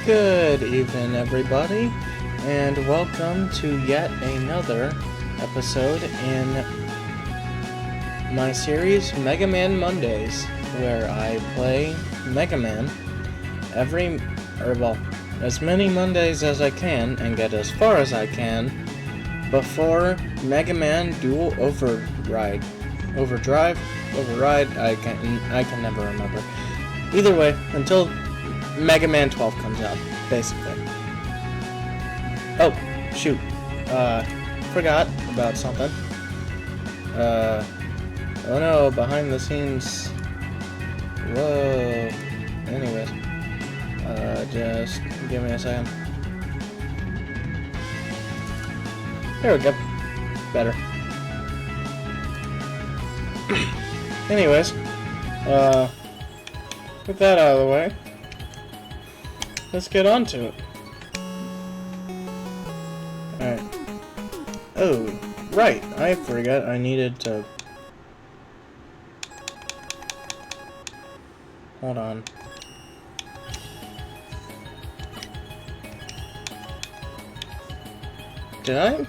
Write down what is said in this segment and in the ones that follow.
Good evening, everybody, and welcome to yet another episode in my series Mega Man Mondays, where I play Mega Man as many Mondays as I can and get as far as I can before Mega Man Dual Override, I can never remember. Either way, until Mega Man 12 comes out, basically. Oh, shoot. Forgot about something. Oh no, behind the scenes. Whoa. Anyways. Just give me a second. There we go. Better. Anyways. With that out of the way, let's get on to it. Alright. Oh, right. I forgot I needed to... Hold on. Did I?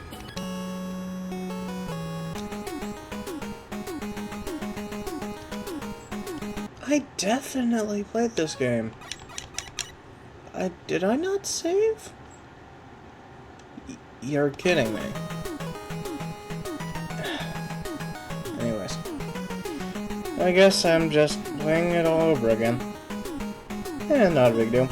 I definitely played this game. Did I not save? You're kidding me. Anyways. I guess I'm just playing it all over again. Not a big deal.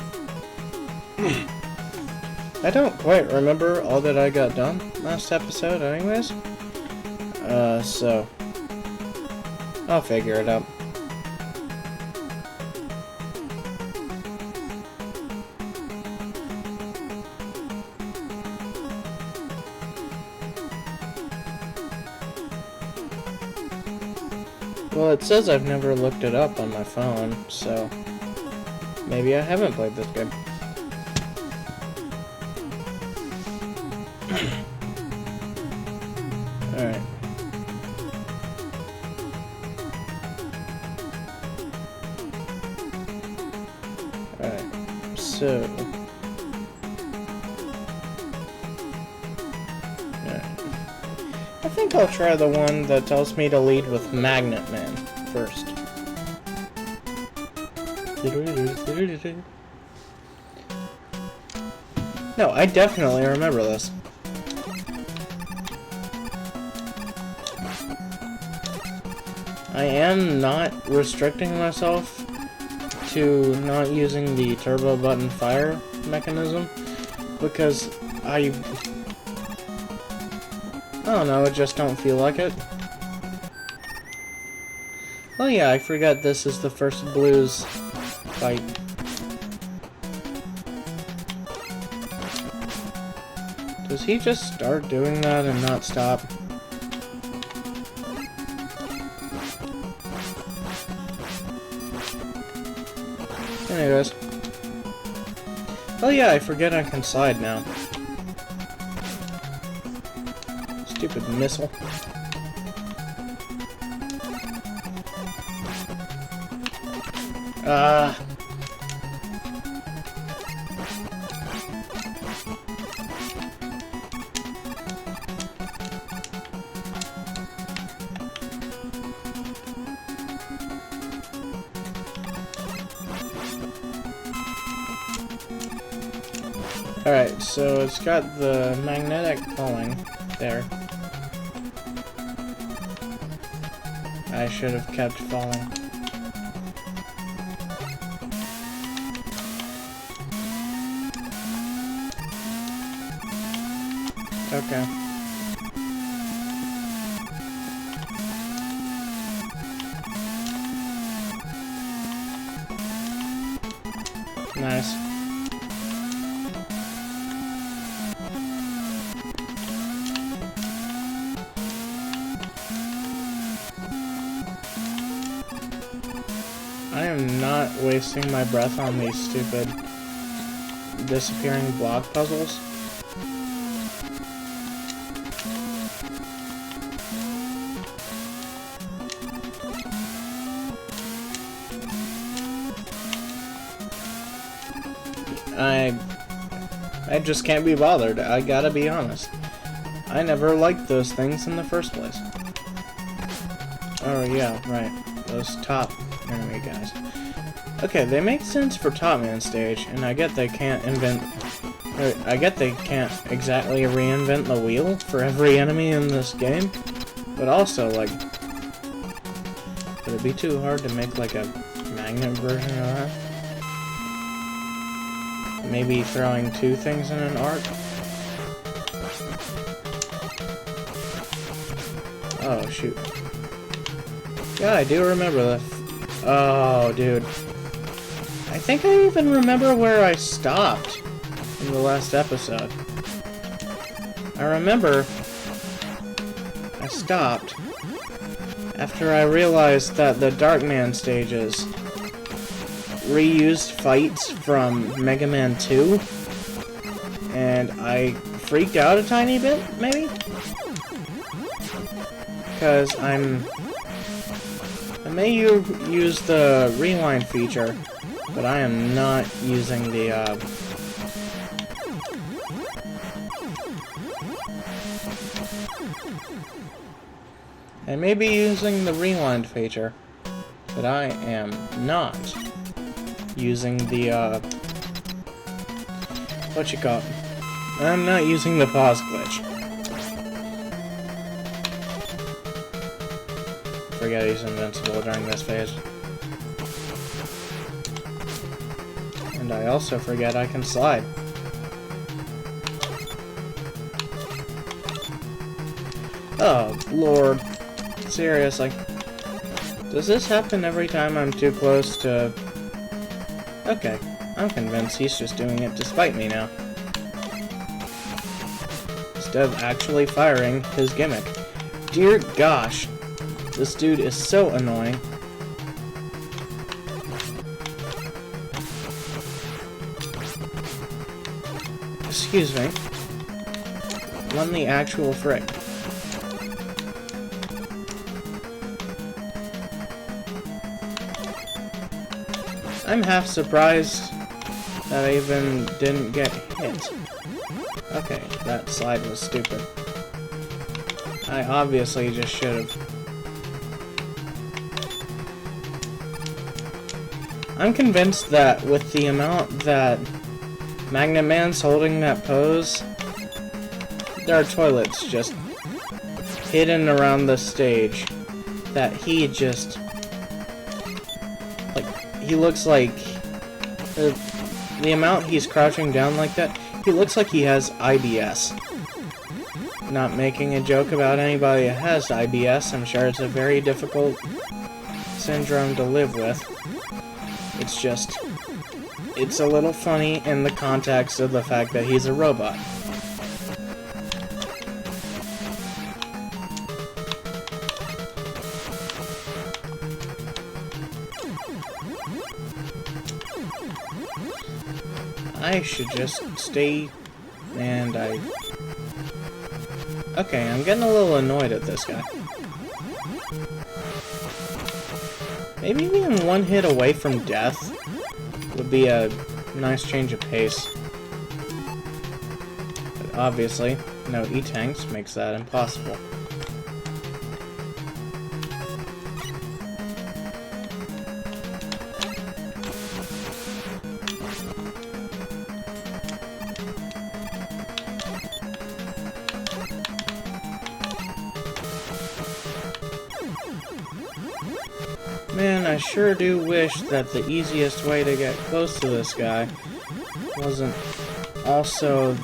I don't quite remember all that I got done last episode anyways. So I'll figure it out. Well, it says I've never looked it up on my phone, so maybe I haven't played this game. Alright. Alright, so... I think I'll try the one that tells me to lead with Magnet Man first. No, I definitely remember this. I am not restricting myself to not using the turbo button fire mechanism because I don't know, I just don't feel like it. Oh yeah, I forgot this is the first Blues fight. Does he just start doing that and not stop? Anyways. Oh yeah, I forget I can slide now. Stupid missile. Alright, so it's got the magnetic pulling there. I should have kept falling. Okay. Nice. I am not wasting my breath on these stupid disappearing block puzzles. I just can't be bothered. I gotta be honest. I never liked those things in the first place. Oh yeah, right. Those top enemy guys. Okay, they make sense for Top Man stage, and I get they can't I get they can't exactly reinvent the wheel for every enemy in this game, but also, like, would it be too hard to make, like, a magnet version of that? Maybe throwing two things in an arc? Oh, shoot. Yeah, I do remember that. Oh, dude. I think I even remember where I stopped in the last episode. I remember I stopped after I realized that the Darkman stages reused fights from Mega Man 2, and I freaked out a tiny bit, maybe? Because I may use the rewind feature, but I am not using the, I may be using the rewind feature, but I am not using the, what you call it? I'm not using the pause glitch. Forget he's invincible during this phase. And I also forget I can slide. Oh, Lord. Seriously. Does this happen every time I'm too close to... Okay, I'm convinced he's just doing it to spite me now. Instead of actually firing his gimmick. Dear gosh. This dude is so annoying. Excuse me. When the actual frick? I'm half surprised that I even didn't get hit. Okay, that slide was stupid. I obviously just should have. I'm convinced that with the amount that Magnet Man's holding that pose, there are toilets just hidden around the stage that he just, like, he looks like, the amount he's crouching down like that, he looks like he has IBS. Not making a joke about anybody that has IBS, I'm sure it's a very difficult syndrome to live with. It's just, it's a little funny in the context of the fact that he's a robot. I should just stay, and okay, I'm getting a little annoyed at this guy. Maybe being one hit away from death would be a nice change of pace. But obviously, no E-tanks makes that impossible. Man, I sure do wish that the easiest way to get close to this guy wasn't also...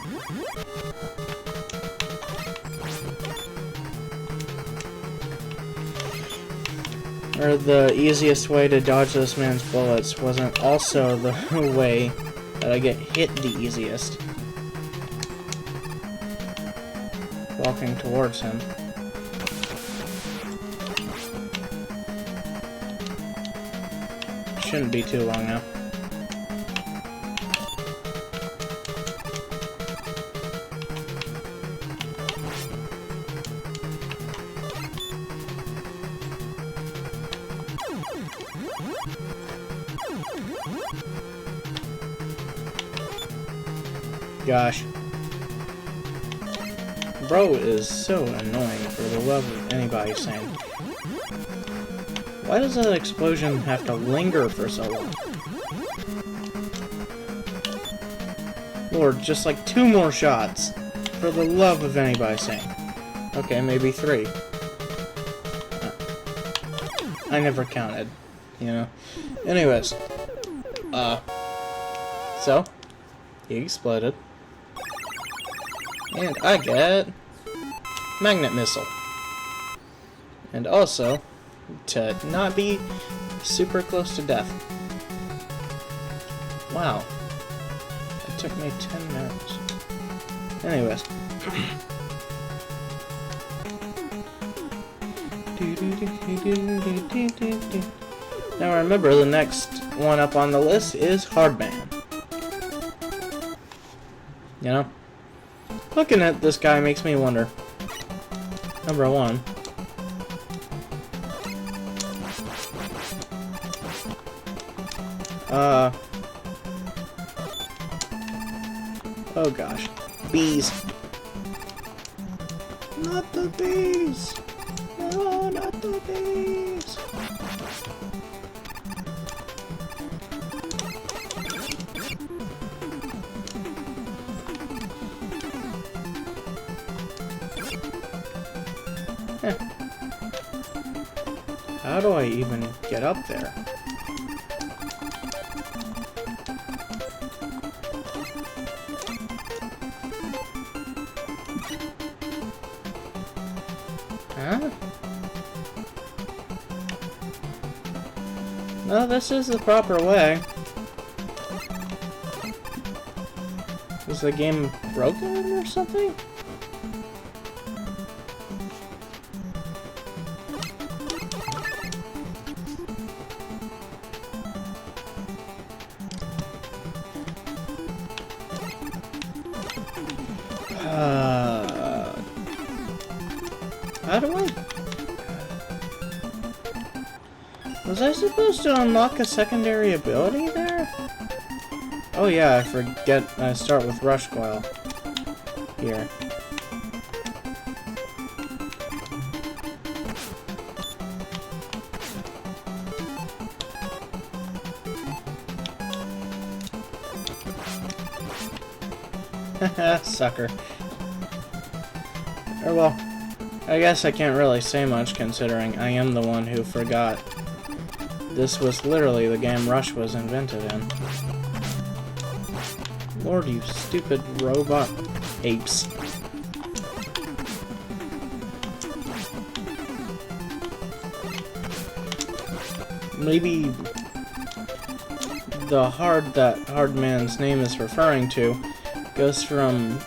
or the easiest way to dodge this man's bullets wasn't also the way that I get hit the easiest. Walking towards him. Shouldn't be too long now. gosh. Bro is so annoying, for the love of anybody saying. Why does that explosion have to linger for so long? Lord, just like 2 more shots. For the love of anybody saying. Okay, maybe 3. I never counted, you know. Anyways. So, he exploded. And I get magnet missile. And also, to not be super close to death. Wow. It took me 10 minutes. Anyways. Now remember, the next one up on the list is Hardman. You know? Looking at this guy makes me wonder. Number 1. Oh gosh. Bees. Not the bees! No, not the bees! How do I even get up there? Huh? No, this is the proper way. Is the game broken or something? How do I... Was I supposed to unlock a secondary ability there? Oh yeah, I forget I start with Rush Coil. Here. Haha, sucker. Or well, I guess I can't really say much considering I am the one who forgot. This was literally the game Rush was invented in. Lord, you stupid robot apes. Maybe the hard that Hardman's name is referring to goes from,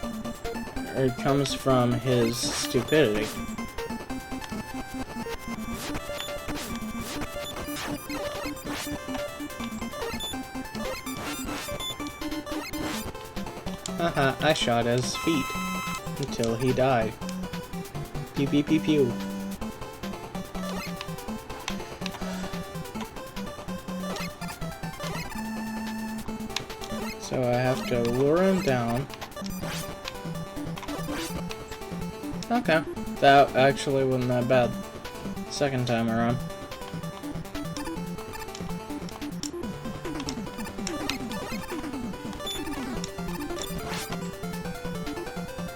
or comes from his stupidity. Haha, I shot at his feet until he died. Pew pew pew pew. So I have to lure him down. Okay, that actually wasn't that bad. Second time around.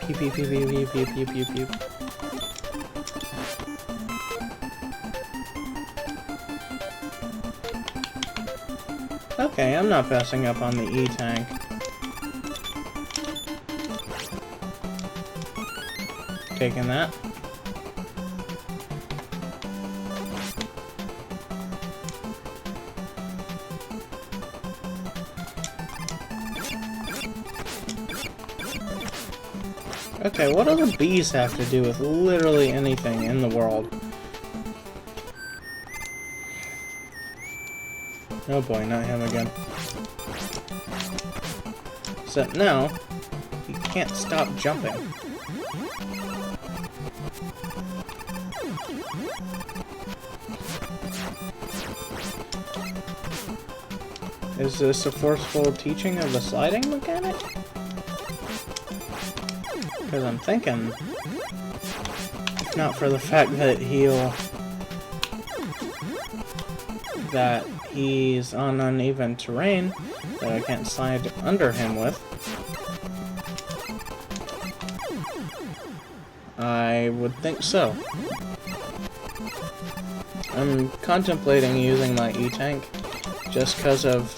Pew pew pew pew pew pew pew pew. Okay, I'm not passing up on the E-Tank. Taking that. Okay, what do the bees have to do with literally anything in the world? Oh boy, not him again. Except now, he can't stop jumping. Is this a forceful teaching of the sliding mechanic? Because I'm thinking, not for the fact that he's on uneven terrain that I can't slide under him with. I would think so. I'm contemplating using my E-Tank just because of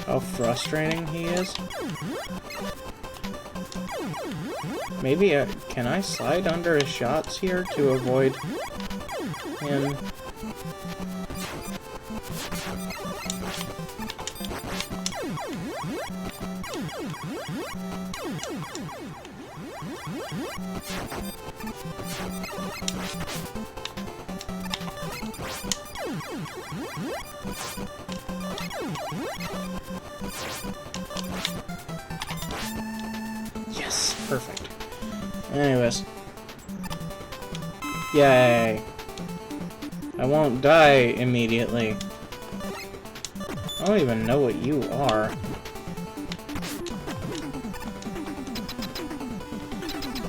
how frustrating he is. Maybe, can I slide under his shots here to avoid him? Yes, perfect. Anyways. Yay. I won't die immediately. I don't even know what you are.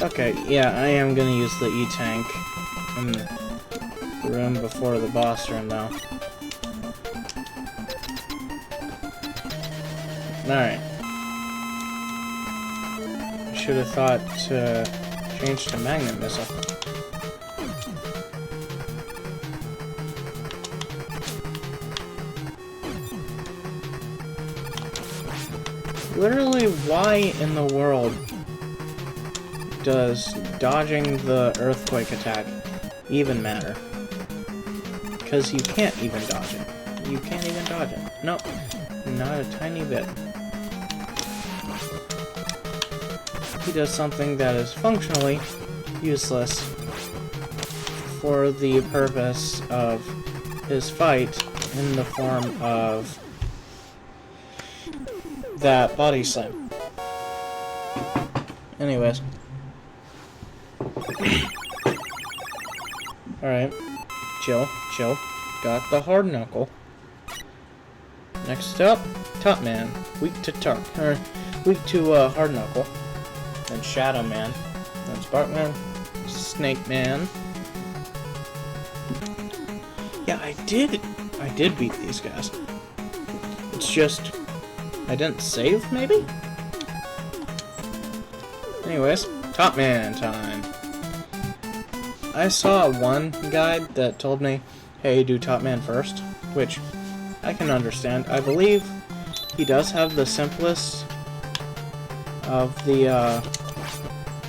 Okay, yeah, I am gonna use the E-Tank in the room before the boss room, though. Alright. Should have thought to change to magnet missile. Literally, why in the world does dodging the earthquake attack even matter? Because you can't even dodge it. You can't even dodge it. Nope. Not a tiny bit. He does something that is functionally useless for the purpose of his fight in the form of that body slam. Anyways. Alright. Chill, chill. Got the hard knuckle. Next up, Top Man. Weak to weak to hard knuckle. Then Shadow Man. Then Sparkman. Snake Man. Yeah, I did beat these guys. It's just I didn't save, maybe? Anyways, Top Man time. I saw one guide that told me, hey, do Top Man first, which I can understand. I believe he does have the simplest of the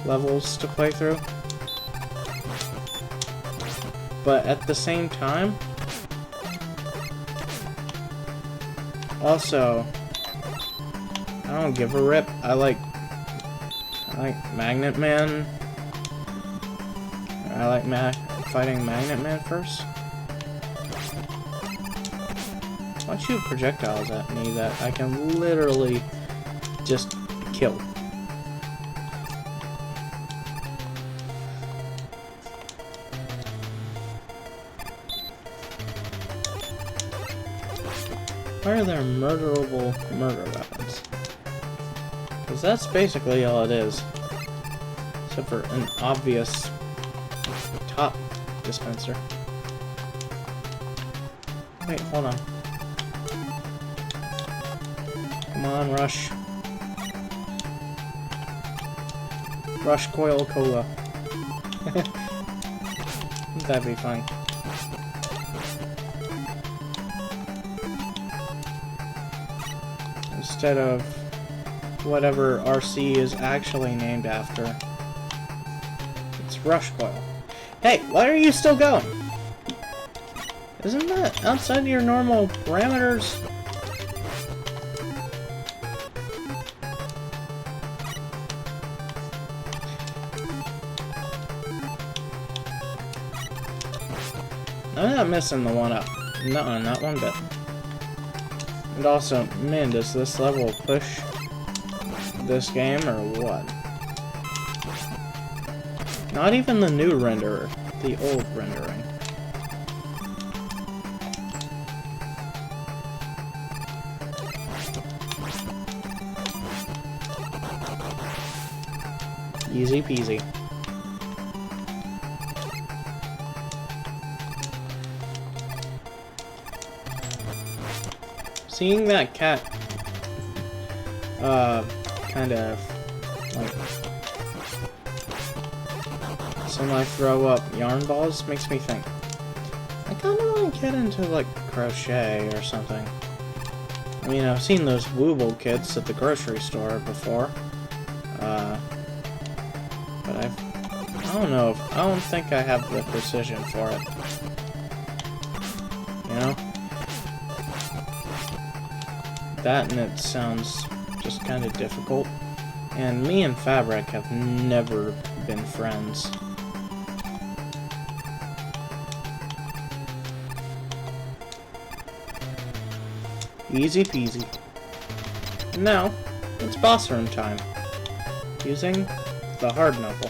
levels to play through. But at the same time, also, I don't give a rip. I like Magnet Man. I like fighting Magnet Man first. Why don't you projectiles at me that I can literally just kill? Why are there murderable murder weapons? Because that's basically all it is. Except for an obvious top dispenser. Wait, hold on. Come on, Rush. Rush Coil Cola. That'd be fun. Instead of whatever RC is actually named after. It's Rush Coil. Hey, why are you still going? Isn't that outside your normal parameters? I'm not missing the one up. No, not one bit. And also, man, does this level push this game or what? Not even the new renderer, the old rendering. Easy peasy. Seeing that cat, kind of, like, semi-throw up yarn balls makes me think, I kinda wanna get into, like, crochet or something. I mean, I've seen those Wooble kits at the grocery store before, but I don't know, I don't think I have the precision for it, you know? That and it sounds just kind of difficult, and me and fabric have never been friends. Easy peasy. Now, it's boss room time. Using the hard knuckle.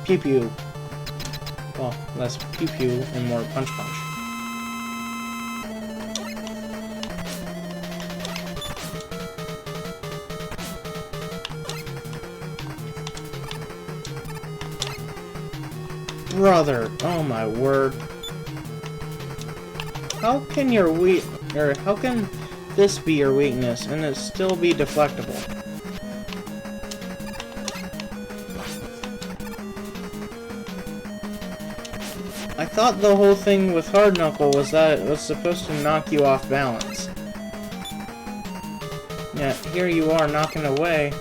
Pew pew. Well, less pew pew and more punch punch. Brother, oh my word. How can how can this be your weakness and it still be deflectable? I thought the whole thing with hard knuckle was that it was supposed to knock you off balance. Yet here you are knocking away,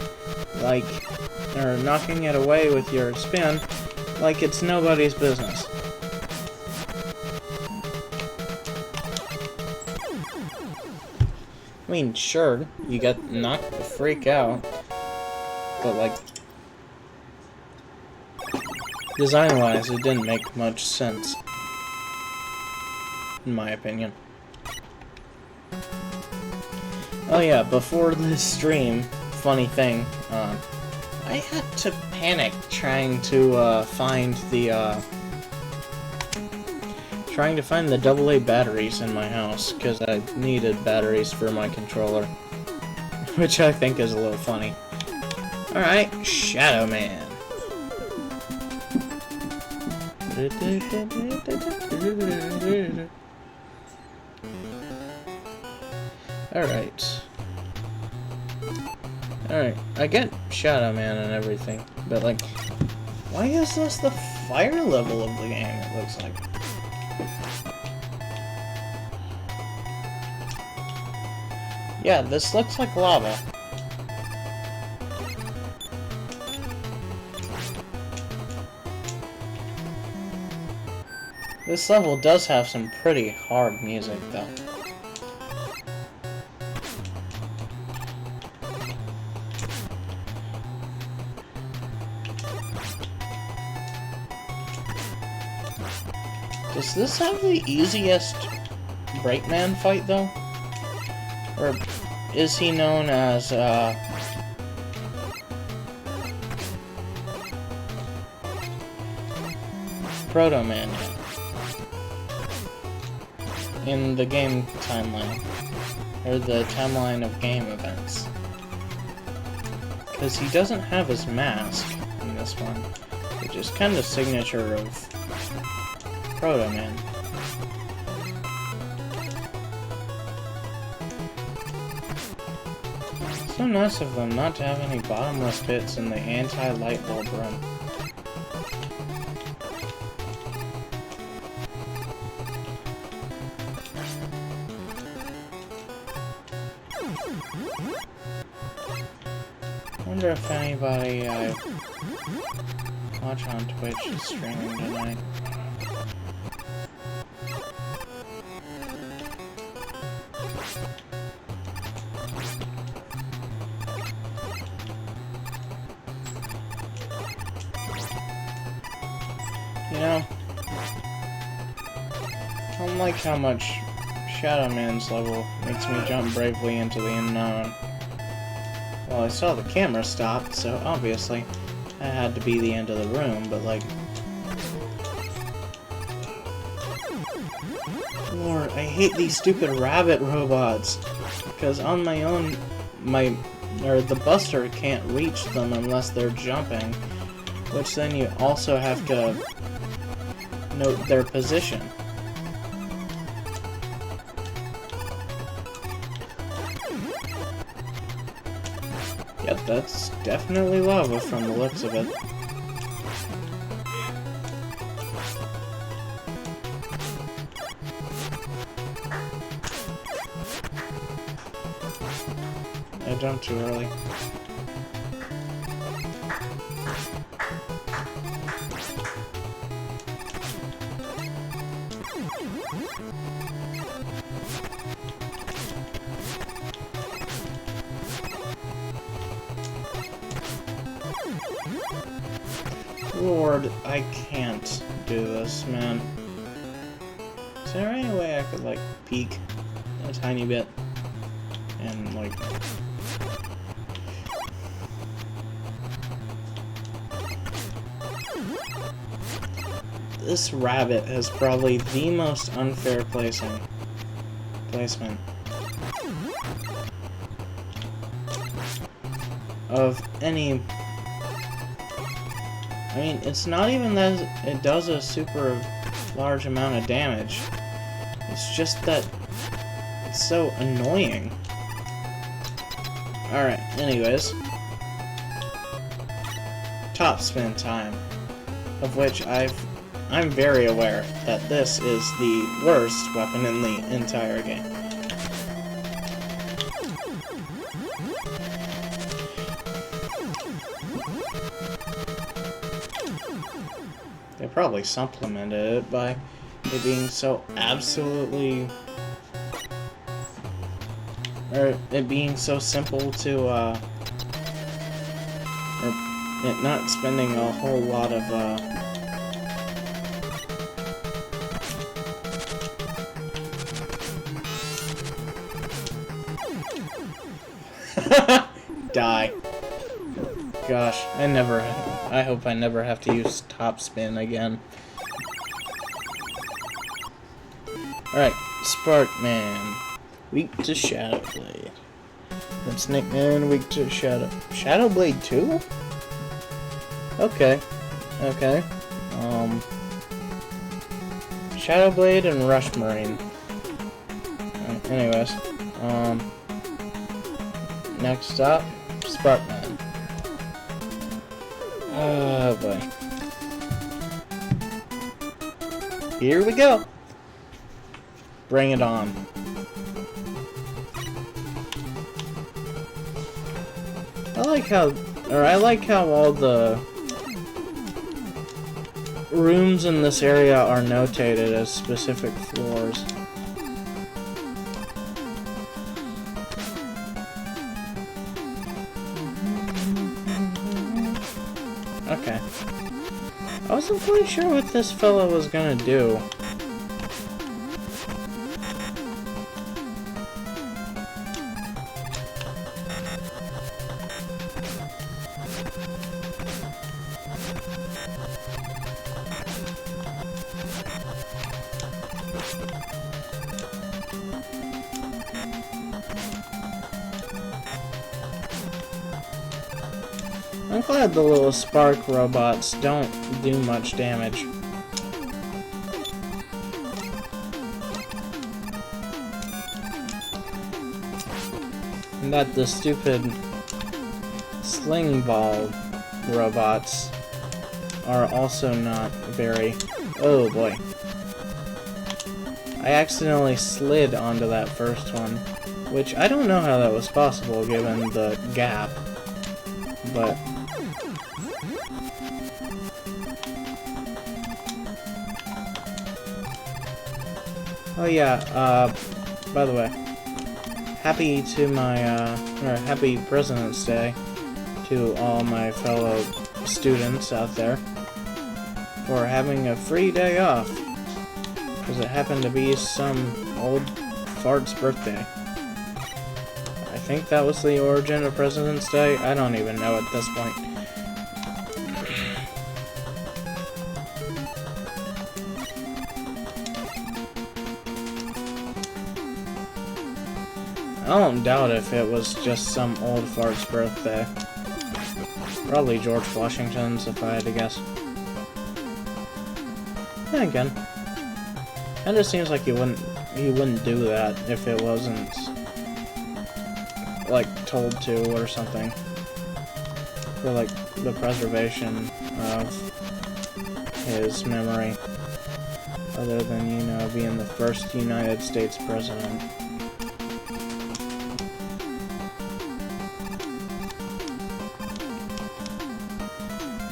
knocking it away with your spin, like it's nobody's business. I mean, sure, you got knocked the freak out, but, like, design-wise, it didn't make much sense, in my opinion. Oh yeah, before this stream, funny thing, I had to panic trying to find the AA batteries in my house, because I needed batteries for my controller, which I think is a little funny. Alright, Shadow Man. Alright, I get Shadow Man and everything, but, like, why is this the fire level of the game, it looks like? Yeah, this looks like lava. This level does have some pretty hard music, though. Does this have the easiest Breakman fight, though? Or is he known as, Proto Man in the game timeline? Or the timeline of game events? Because he doesn't have his mask in this one, which is kind of signature of Proto Man. So nice of them not to have any bottomless pits in the anti-light bulb room. I wonder if anybody I watch on Twitch is streaming tonight. You know, I don't like how much Shadow Man's level makes me jump bravely into the unknown. Well, I saw the camera stop, so obviously that had to be the end of the room, but like... Lord, I hate these stupid rabbit robots! Because on my own, my or the buster can't reach them unless they're jumping, which then you also have to note their position. Yep, that's definitely lava from the looks of it. I jumped too early. Lord, I can't do this, man. Is there any way I could, like, peek a tiny bit? And, like... This rabbit has probably the most unfair placement of any... I mean, it's not even that it does a super large amount of damage. It's just that it's so annoying. Alright, anyways. Top spin time. Of which I'm very aware that this is the worst weapon in the entire game. They probably supplemented it by it being so absolutely... or it being so simple to, or it not spending a whole lot of, Die. Gosh, I hope I never have to use top spin again. Alright, Sparkman. Weak to Shadow Blade. That's nickname weak to Shadow Blade 2? Okay. Okay. Shadow Blade and Rush Marine. Anyways. Next up, Sparkman. Oh boy. Here we go. Bring it on. I like how all the rooms in this area are notated as specific floors. Okay. I wasn't quite sure what this fella was gonna do. I'm glad the little spark robots don't do much damage. And that the stupid sling ball robots are also not very... Oh boy. I accidentally slid onto that first one, which I don't know how that was possible given the gap, but... Oh yeah, by the way, happy President's Day to all my fellow students out there for having a free day off, because it happened to be some old fart's birthday. I think that was the origin of President's Day. I don't even know at this point. don't doubt if it was just some old fart's birthday. Probably George Washington's, if I had to guess. Then again, it just seems like he wouldn't do that if it wasn't, like, told to or something. For, like, the preservation of his memory. Other than, you know, being the first United States president.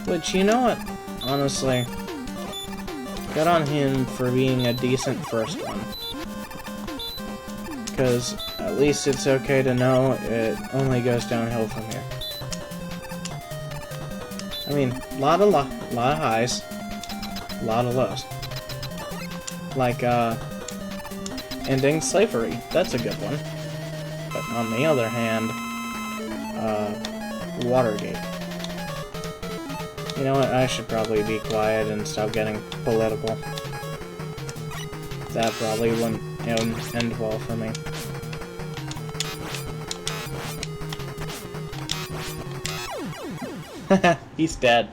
Which, you know what? Honestly, good on him for being a decent first one. Because at least it's okay to know it only goes downhill from here. I mean, lot of highs, a lot of lows. Like, ending slavery. That's a good one. But on the other hand, Watergate. You know what? I should probably be quiet and stop getting political. That probably wouldn't end well for me. He's dead.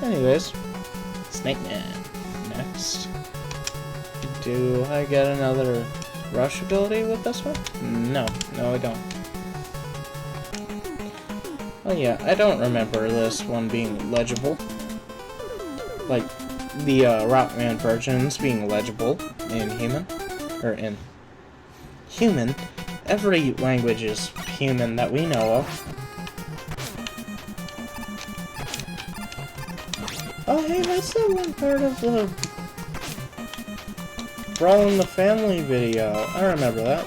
Anyways, Snake Man. Next. Do I get another rush ability with this one? No, I don't. Oh yeah, I don't remember this one being legible. Like, the Rockman versions being legible in human. Or in human. Every language is human that we know of. Oh hey, that's the one part of the Brawl in the Family video. I remember that.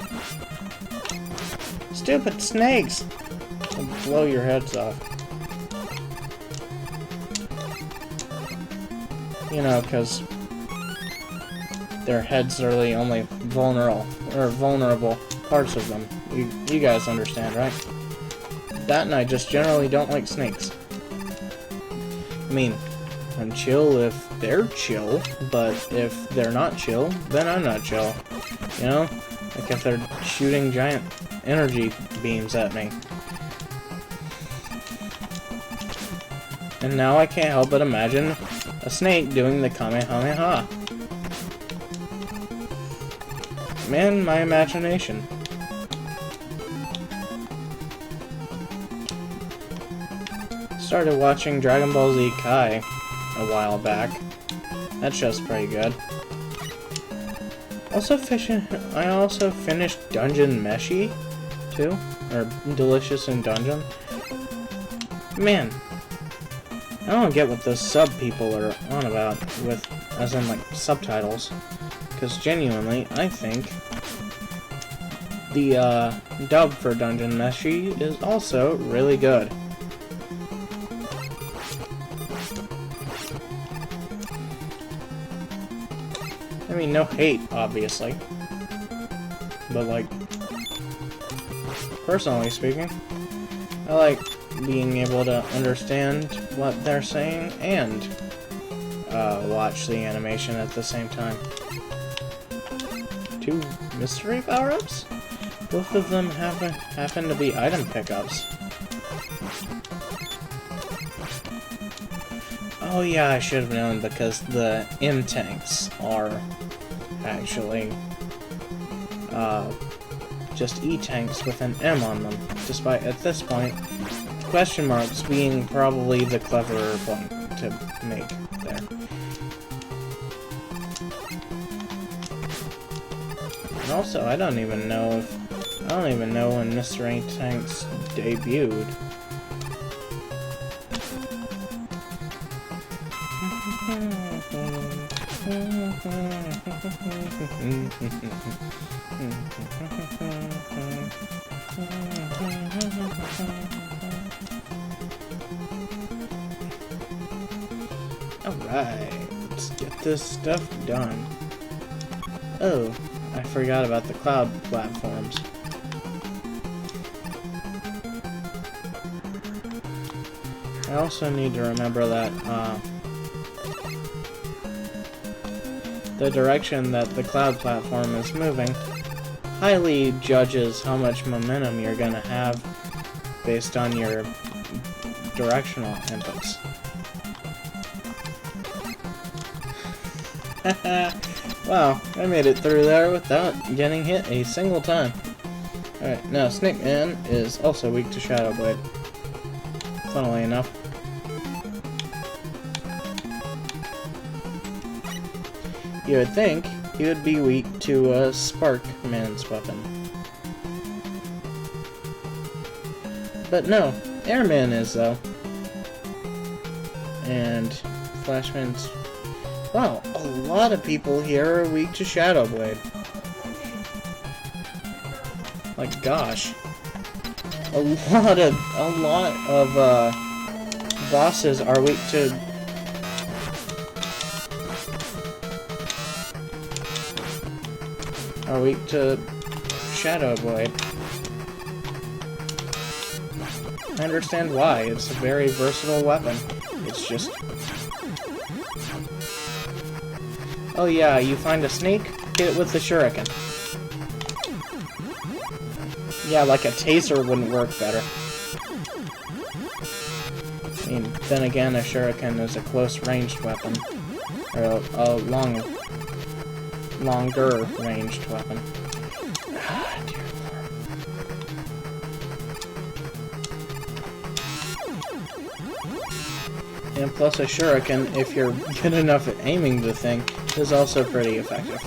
Stupid snakes! They'll blow your heads off. You know, because their heads are the only vulnerable parts of them. You guys understand, right? That and I just generally don't like snakes. I mean, I'm chill if they're chill, but if they're not chill, then I'm not chill. You know? Like if they're shooting giant energy beams at me. And now I can't help but imagine a snake doing the Kamehameha. Man, my imagination. Started watching Dragon Ball Z Kai a while back. That show's pretty good. I also finished Dungeon Meshi too, or Delicious in Dungeon. Man, I don't get what those sub people are on about with, as in like subtitles, because genuinely, I think the dub for Dungeon Meshi is also really good. I mean, no hate, obviously. But, like, personally speaking, I like being able to understand what they're saying and watch the animation at the same time. 2 mystery power-ups? Both of them happen to be item pickups. Oh yeah, I should have known because the M-tanks are actually just E-tanks with an M on them, despite, at this point, question marks being probably the cleverer point to make there. And also, I don't even know when Mr. E-tanks debuted. Alright, let's get this stuff done. Oh, I forgot about the cloud platforms. I also need to remember that the direction that the cloud platform is moving highly judges how much momentum you're going to have based on your directional inputs. Wow, I made it through there without getting hit a single time. Alright, now Snake Man is also weak to Shadow Blade. Funnily enough. You would think he would be weak to Spark Man's weapon. But no, Airman is though. And Flashman's... Wow, a lot of people here are weak to Shadow Blade. Like, gosh. A lot of bosses are weak to... Shadow Blade. I understand why. It's a very versatile weapon. It's just... Oh yeah, you find a snake, hit it with the shuriken. Yeah, like a taser wouldn't work better. I mean, then again, a shuriken is a close-ranged weapon. Or a longer ranged weapon. Ah, dear Lord. And plus a shuriken, if you're good enough at aiming the thing, is also pretty effective.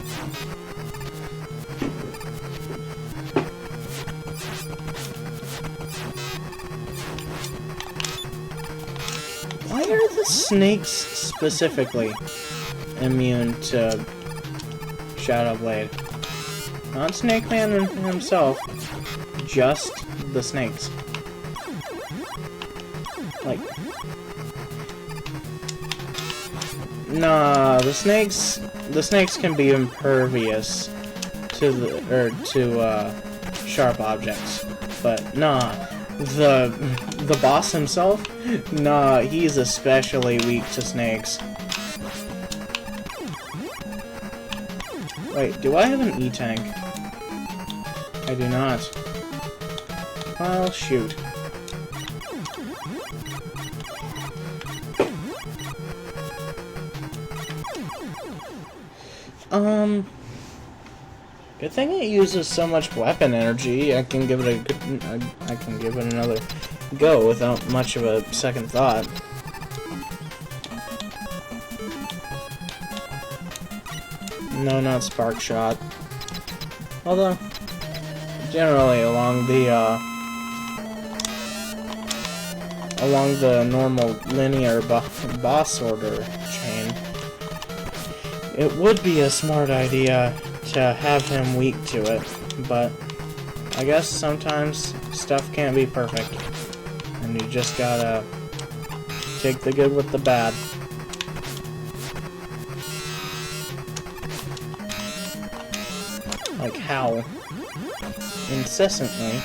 Why are the snakes specifically immune to Shadow Blade? Not Snake Man himself, just the snakes. Like, nah, the snakes can be impervious to sharp objects, but nah, the boss himself, nah, he's especially weak to snakes. Wait, do I have an E-Tank? I do not. Well, shoot. Good thing it uses so much weapon energy. I can give it another go without much of a second thought. No, not Spark Shot. Although, generally along the normal linear boss order chain, it would be a smart idea to have him weak to it, but I guess sometimes stuff can't be perfect, and you just gotta take the good with the bad. Like how incessantly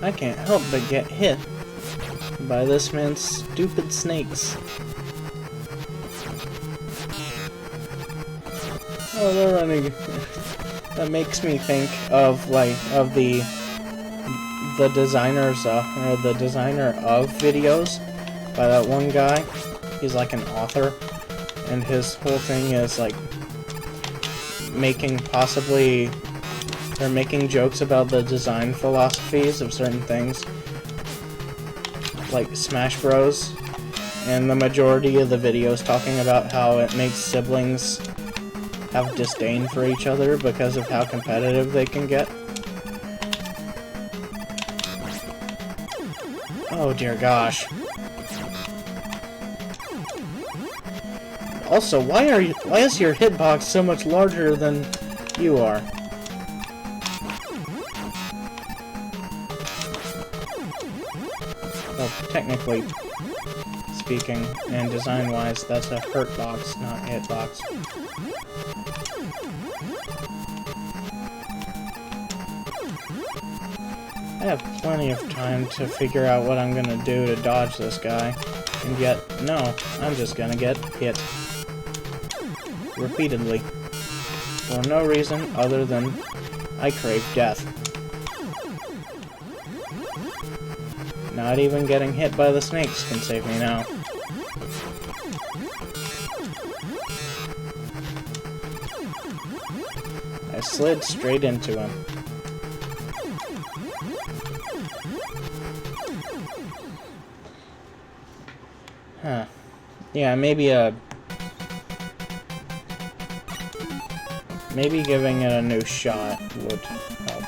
I can't help but get hit by this man's stupid snakes. Oh, they're running. That makes me think of the designers or the designer of videos by that one guy. He's like an author, and his whole thing is like making jokes about the design philosophies of certain things, like Smash Bros. And the majority of the videos talking about how it makes siblings have disdain for each other because of how competitive they can get. Oh dear gosh. Also, why is your hitbox so much larger than you are? Well, technically speaking, and design-wise, that's a hurt box, not hitbox. I have plenty of time to figure out what I'm gonna do to dodge this guy. And yet, no, I'm just gonna get hit. Repeatedly. For no reason other than I crave death. Not even getting hit by the snakes can save me now. I slid straight into him. Huh. Yeah, maybe giving it a new shot would help.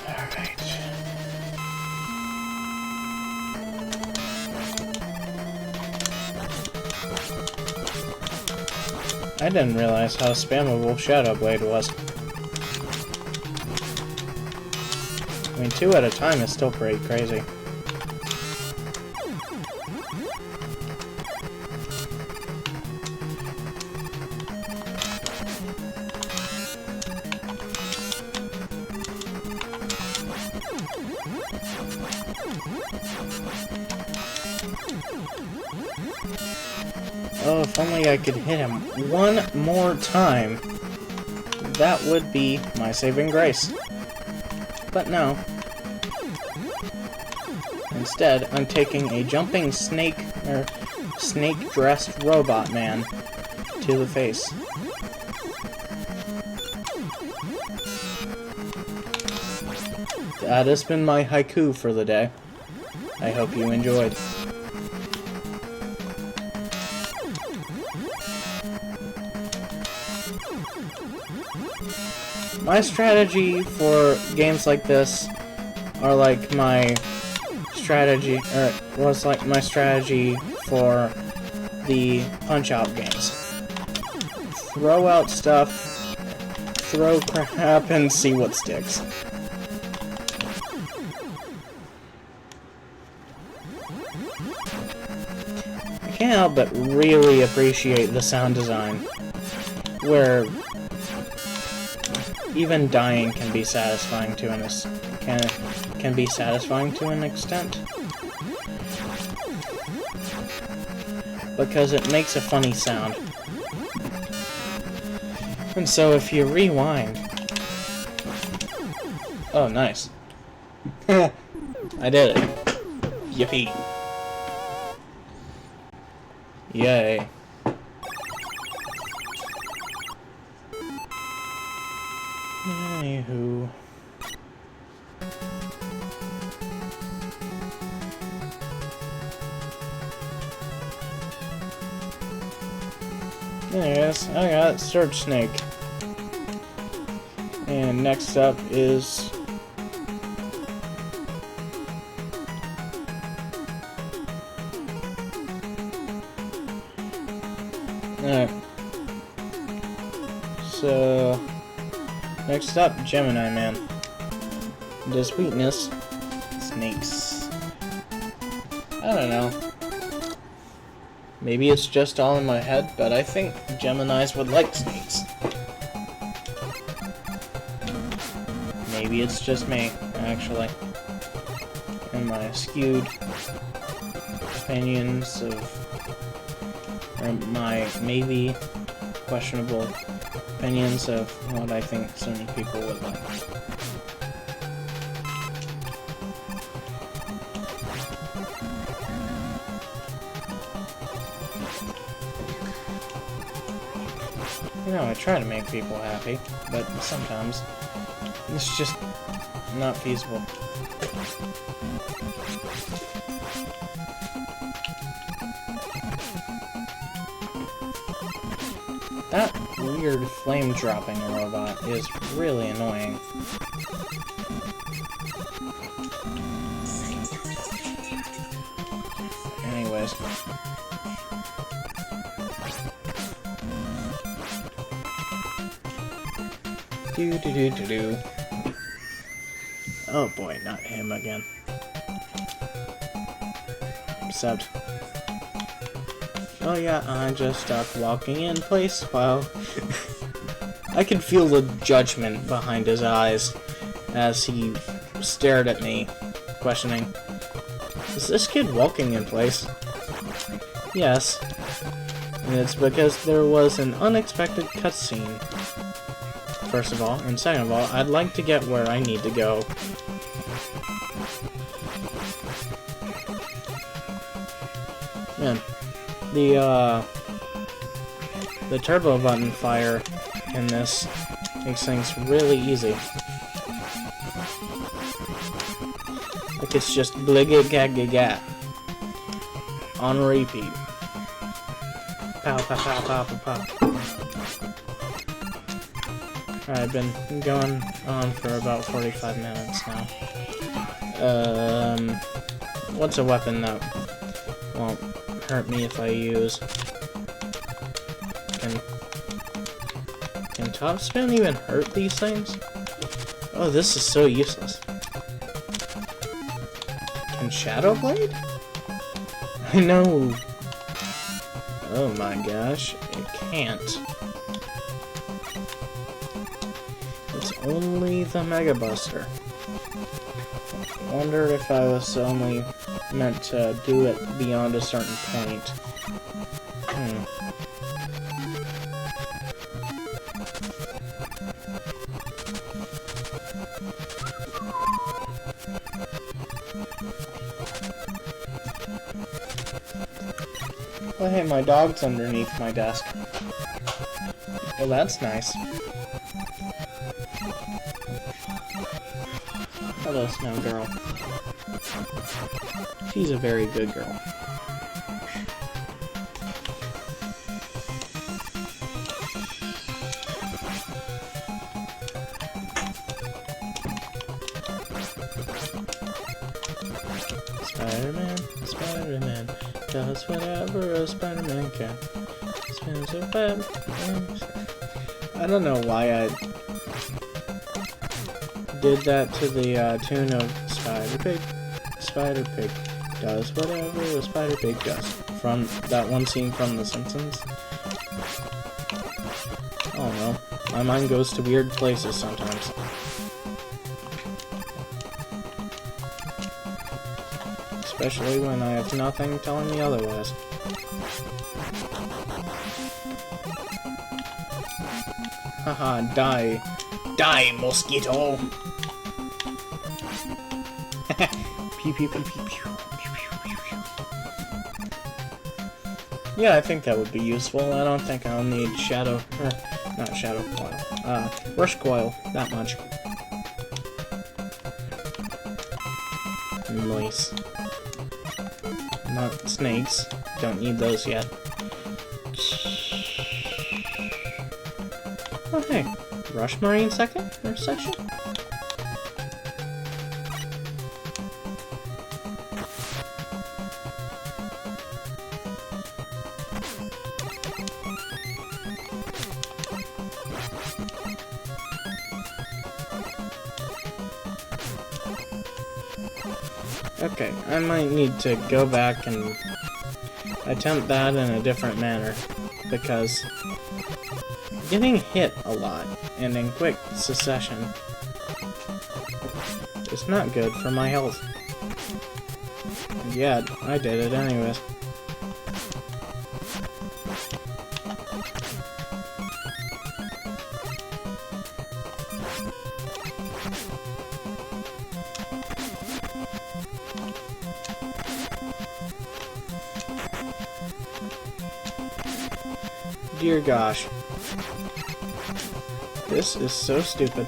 Alright. I didn't realize how spammable Shadow Blade was. I mean, 2 at a time is still pretty crazy. Oh, if only I could hit him one more time. That would be my saving grace. But no. Instead, I'm taking a jumping snake-dressed robot man to the face. That has been my haiku for the day. I hope you enjoyed. My strategy for games like this are like my strategy, or was like my strategy for the Punch-Out games. Throw out stuff, throw crap, and see what sticks. I can't help but really appreciate the sound design, where even dying can be satisfying to an extent. Because it makes a funny sound. And so if you rewind... Oh, nice. I did it. Yippee. Yay. Anywho. Anyways, I got Surge Snake. And next up is... Alright. So... Next up, Gemini Man. And his weakness, snakes. I don't know. Maybe it's just all in my head, but I think Geminis would like snakes. Maybe it's just me, actually. And my skewed opinions of... or my maybe questionable opinions of what I think certain people would like. You know, I try to make people happy, but sometimes it's just not feasible. That weird flame-dropping robot is really annoying. Anyways. Do. Oh boy, not him again. Except... Oh yeah, I just stopped walking in place while I could feel the judgment behind his eyes as he stared at me, questioning, "Is this kid walking in place?" Yes, and it's because there was an unexpected cutscene. First of all, and second of all, I'd like to get where I need to go. Man, the turbo button fire in this makes things really easy. Like it's just bligga-gagga-ga on repeat. Pow, pow, pow, pow, pow, pow. Alright, I've been going on for about 45 minutes now. What's a weapon that won't hurt me if I use? Can top spin even hurt these things? Oh, this is so useless. Can Shadow Blade? I know. Oh my gosh, it can't. It's only the Mega Buster. Wonder if I was only meant to do it beyond a certain point. Oh hey, my dog's underneath my desk. Well, that's nice. Hello, Snow Girl. She's a very good girl. Spider-Man, Spider-Man, does whatever a Spider-Man can. Spins a web. I don't know why I did that to the tune of Spider Pig. Spider Pig does whatever a Spider Pig does. From that one scene from The Simpsons. I don't know. My mind goes to weird places sometimes. Especially when I have nothing telling me otherwise. Haha, die. Die, mosquito! Pew, pew, pew, pew, pew. Yeah, I think that would be useful. I don't think I'll need Shadow... not Shadow Coil. Rush Coil, that much. Nice. Not snakes. Don't need those yet. Oh, hey. Rush Marine section? Okay, I might need to go back and attempt that in a different manner, because getting hit a lot and in quick succession is not good for my health. And yet, I did it anyways. Dear gosh. This is so stupid.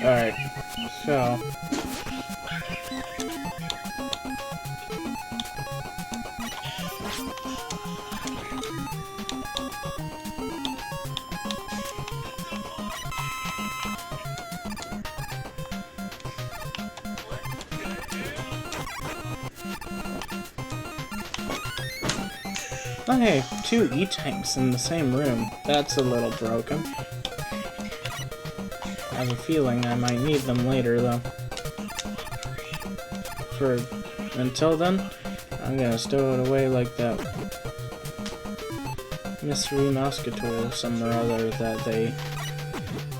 Alright, so... Oh hey, 2 E-tanks in the same room. That's a little broken. I have a feeling I might need them later, though. for until then, I'm gonna stow it away like that mystery Mouseketeer somewhere or other that they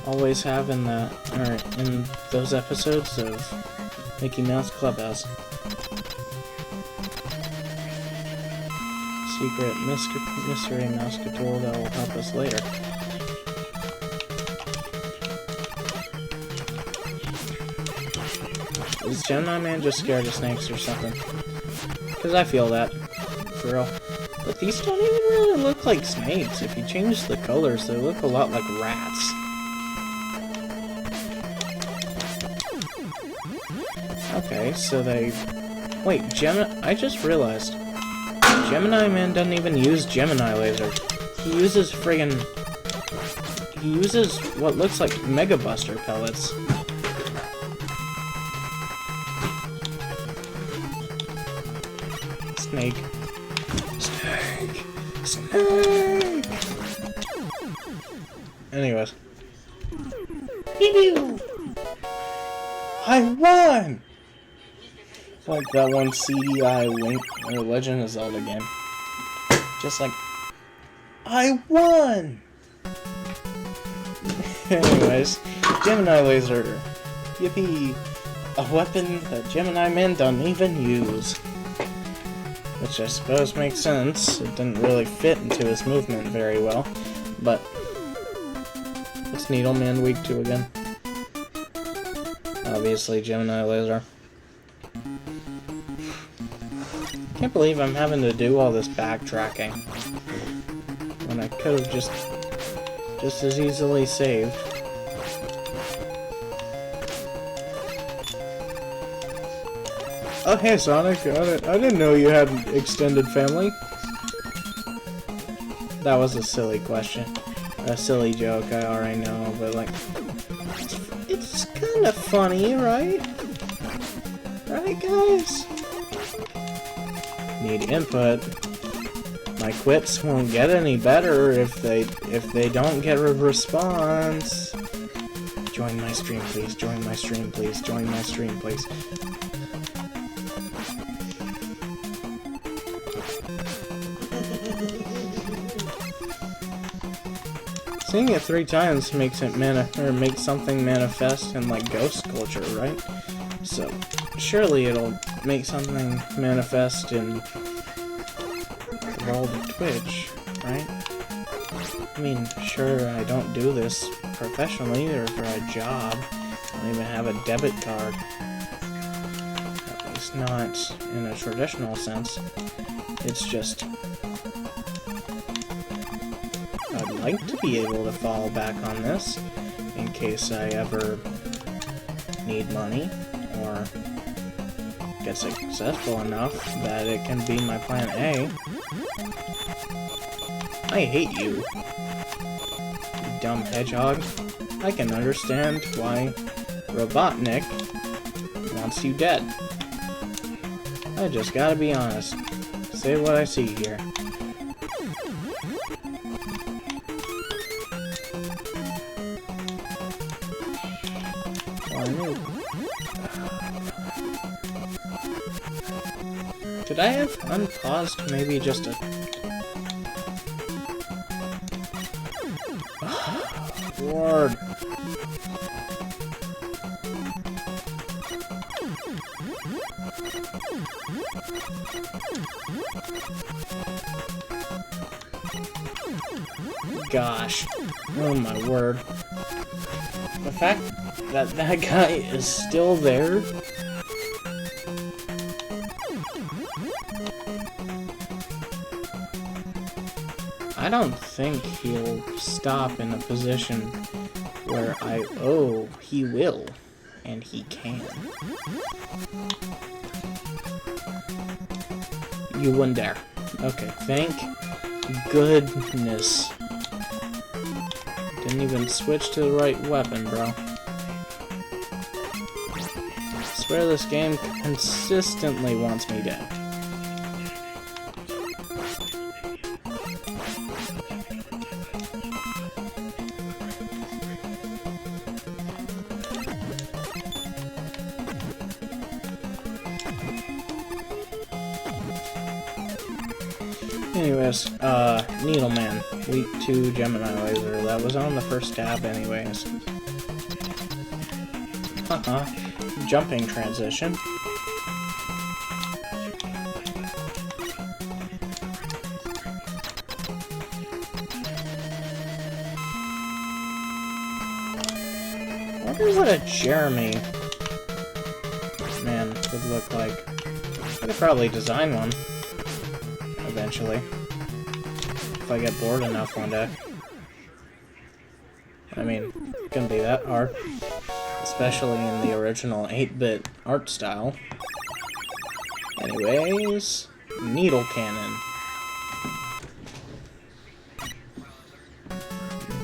always have in that, or in those episodes of Mickey Mouse Clubhouse. Secret mystery Mouseketeer that will help us later. Is Gemini Man just scared of snakes or something? Because I feel that, for real. But these don't even really look like snakes. If you change the colors, they look a lot like rats. Okay, so they... Wait, I just realized. Gemini Man doesn't even use Gemini laser. He uses friggin... He uses what looks like Mega Buster pellets. Snake. Snake! Snake! Anyways. Pew! I won! It's like that one CDI Link or Legend of Zelda game. Just like, I won! Anyways, Gemini laser. Yippee! A weapon that Gemini Man don't even use. Which I suppose makes sense. It didn't really fit into his movement very well. But it's Needleman week 2 again. Obviously, Gemini laser. Can't believe I'm having to do all this backtracking when I could have just as easily saved. Oh hey Sonic, I didn't know you had an extended family. That was a silly question. A silly joke, I already know, but like, it's kind of funny, right? Right, guys? Need input. My quips won't get any better if they don't get a response. Join my stream, please. Join my stream, please. Join my stream, please. Seeing it 3 times makes it makes something manifest in like ghost culture, right? So surely it'll make something manifest in the world of Twitch, right? I mean, sure, I don't do this professionally or for a job. I don't even have a debit card. At least not in a traditional sense. It's just I'd like to be able to fall back on this in case I ever need money or get successful enough that it can be my plan A. I hate you, you dumb hedgehog. I can understand why Robotnik wants you dead. I just gotta be honest. Say what I see here. Did I have unpaused maybe just a... Lord. Gosh. Oh my word. The fact that that guy is still there... I don't think he'll stop in a position where he will, and he can. You wouldn't dare. Okay, thank goodness. Didn't even switch to the right weapon, bro. I swear this game consistently wants me dead. Anyways, Needleman, weak to Gemini Laser. That was on the first tab anyways. Jumping transition. I wonder what a Jeremy man would look like. I could probably design one eventually, if I get bored enough one day. I mean, it couldn't be that hard, especially in the original 8-bit art style. Anyways, Needle Cannon.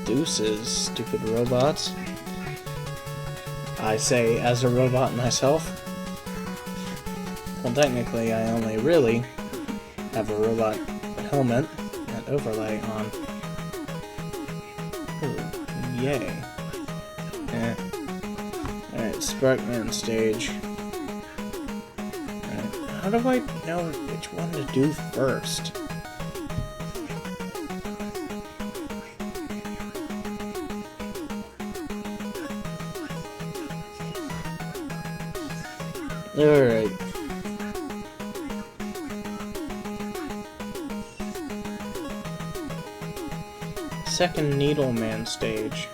Deuces, stupid robots. I say as a robot myself. Well, technically, I only really have a robot helmet and overlay on. Ooh, yay. Alright, Sparkman stage. Alright, how do I know which one to do first? Alright. Second Needleman stage.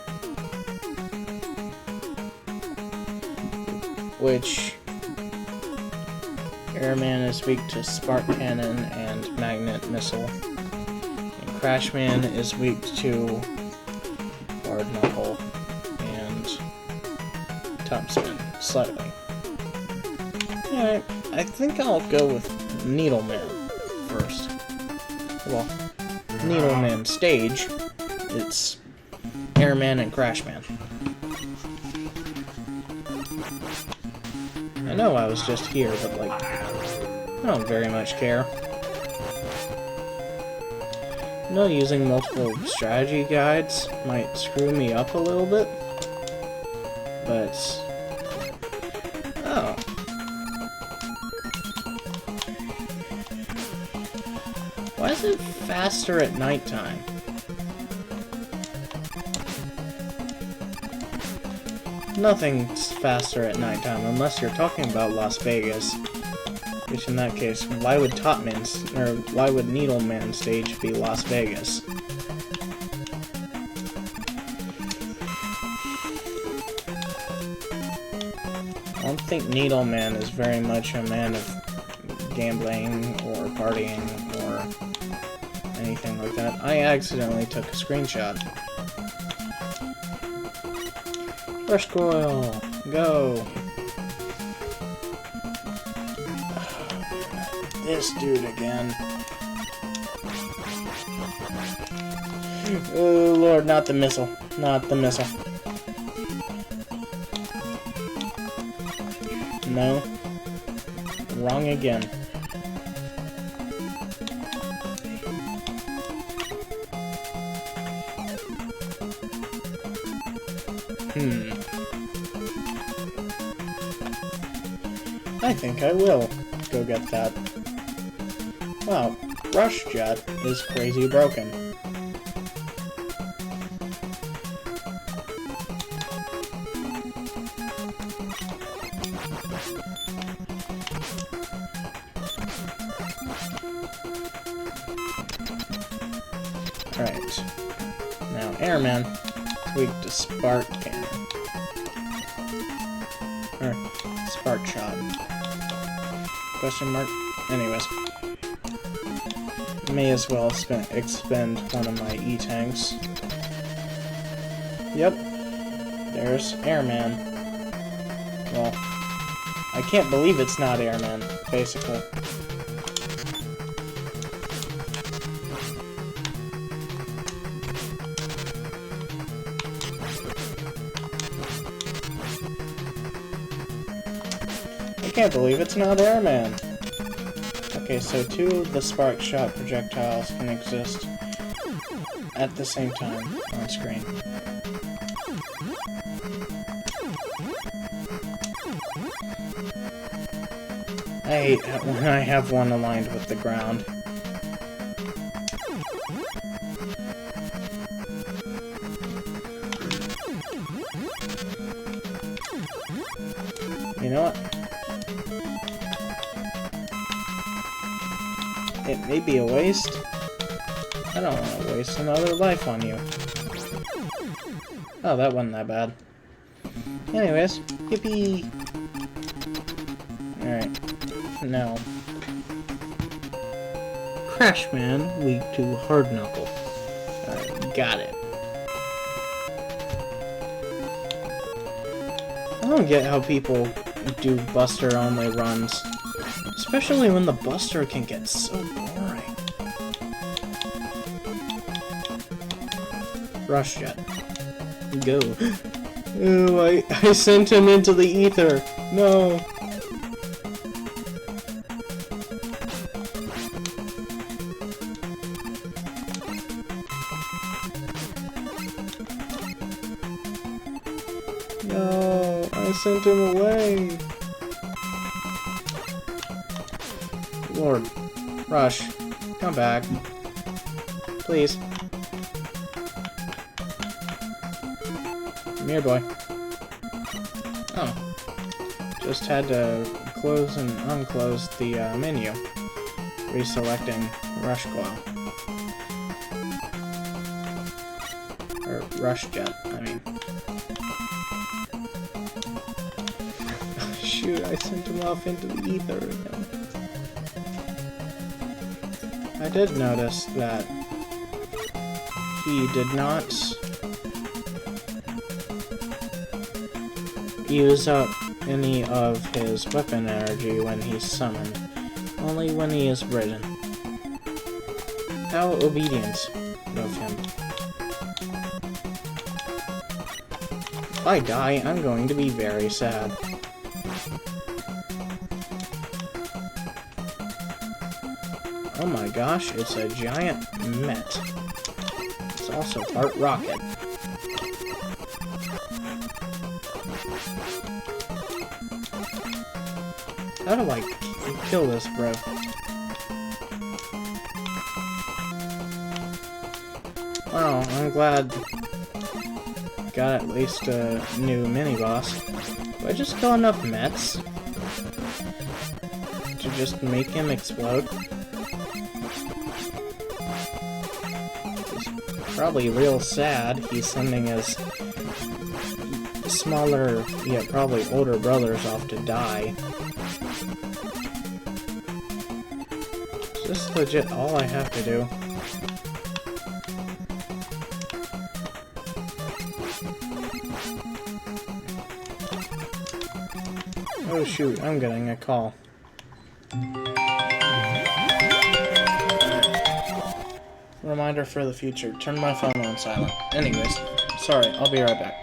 Which Airman is weak to Spark Cannon and Magnet Missile. And Crashman is weak to Hard Knuckle and Topspin, slightly. Alright, I think I'll go with Needleman first. Well, Needleman stage. It's Airman and Crashman. I know I was just here, but like, I don't very much care. I know using multiple strategy guides might screw me up a little bit, but... oh. Why is it faster at nighttime? Nothing's faster at nighttime unless you're talking about Las Vegas. Which in that case, why would why would Needleman stage be Las Vegas? I don't think Needleman is very much a man of gambling or partying or anything like that. I accidentally took a screenshot. Rush Coil, go! This dude again. Oh lord, not the missile. Not the missile. No. Wrong again. I think I will go get that. Wow, Rush Jet is crazy broken. Alright. Now Airman, weak to Spark Cannon. Or Spark Shot. Question mark? Anyways. May as well expend one of my E-tanks. Yep. There's Airman. Well, I can't believe it's not Airman, basically. I can't believe it's not Airman. Okay, so two of the Spark Shot projectiles can exist at the same time on screen. I hate when I have one aligned with the ground. know what? It may be a waste. I don't want to waste another life on you. Oh, that wasn't that bad. Anyways, yippee! Alright, now. Crashman, weak to Hard Knuckle. Alright, got it. I don't get how people do Buster-only runs. Especially when the Buster can get so boring. Rush Jet. Go. Oh, I sent him into the ether. No. No, I sent him away. Lord. Rush. Come back. Please. Come here, boy. Oh. Just had to close and unclose the menu. Reselecting Rush Coil. Or Rush Jet, I mean. Shoot, I sent him off into the ether again. I did notice that he did not use up any of his weapon energy when he's summoned, only when he is ridden. How obedient of him. If I die, I'm going to be very sad. Oh my gosh, it's a giant Met. It's also part rocket. How do I kill this, bro? Well, I'm glad I got at least a new mini-boss. Do I just kill enough Mets to just make him explode? Probably real sad he's sending his smaller, yet probably older brothers off to die. Is this legit all I have to do? Oh shoot, I'm getting a call. Reminder for the future, turn my phone on silent. Anyways, sorry, I'll be right back.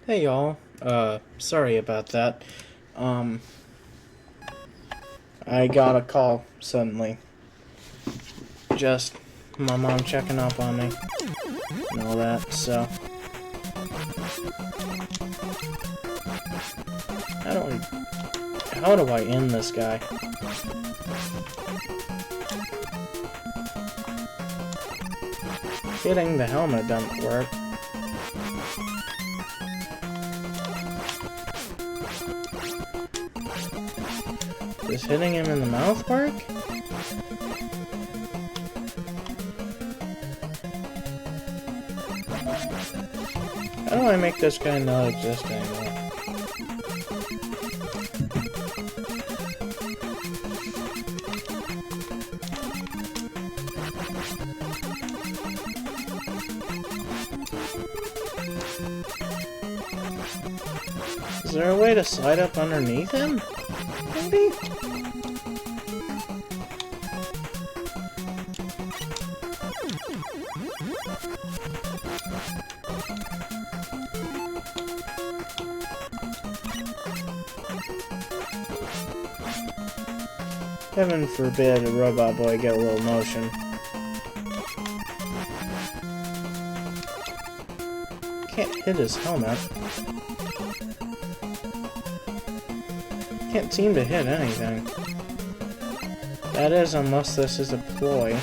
Hey y'all, sorry about that. I got a call suddenly. Just my mom checking up on me and all that, so. How do I end this guy? Hitting the helmet doesn't work. Does hitting him in the mouth work? How do I make this guy not exist anymore? Is there a way to slide up underneath him? Maybe? Heaven forbid a robot boy get a little motion. Can't hit his helmet. Can't seem to hit anything. That is, unless this is a ploy.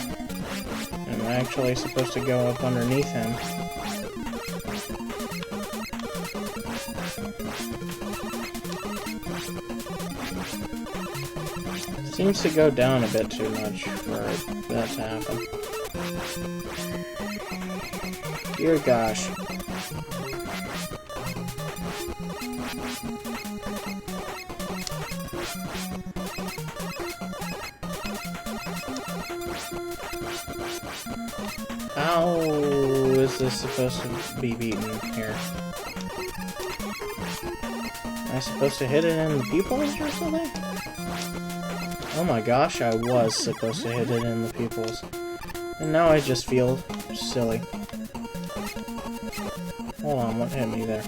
I'm actually supposed to go up underneath him. Seems to go down a bit too much for that to happen. Dear gosh. How is this supposed to be beaten here? Am I supposed to hit it in the pupils or something? Oh my gosh, I was supposed to hit it in the pupils. And now I just feel silly. Hold on, what hit me there?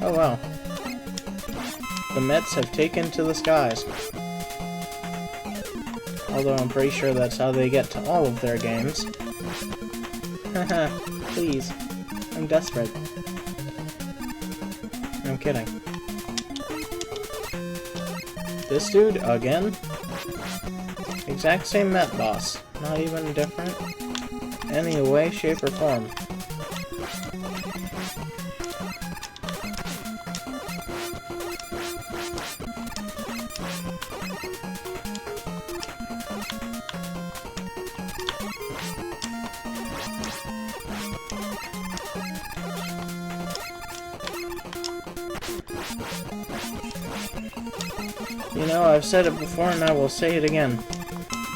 Oh wow. The Mets have taken to the skies. Although I'm pretty sure that's how they get to all of their games. Haha, please. I'm desperate. I'm kidding. This dude, again? Exact same Met boss. Not even different. Any way, shape, or form. You know, I've said it before and I will say it again.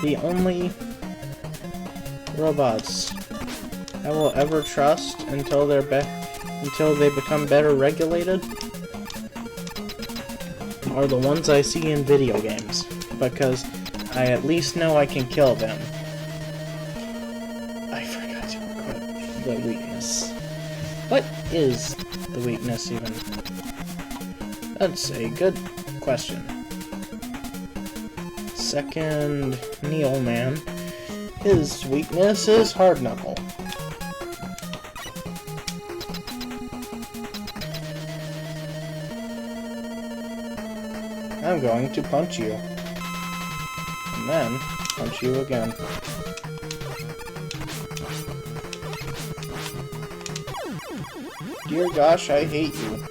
The only robots I will ever trust until they become better regulated are the ones I see in video games, because I at least know I can kill them. I forgot to equip the weakness. What is the weakness even? That's a good question. Second Neil Man. His weakness is Hard Knuckle. I'm going to punch you. And then punch you again. Dear gosh, I hate you.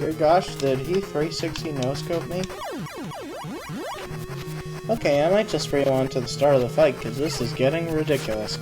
Dear gosh, did he 360 no-scope me? Okay, I might just rewind to the start of the fight, because this is getting ridiculous.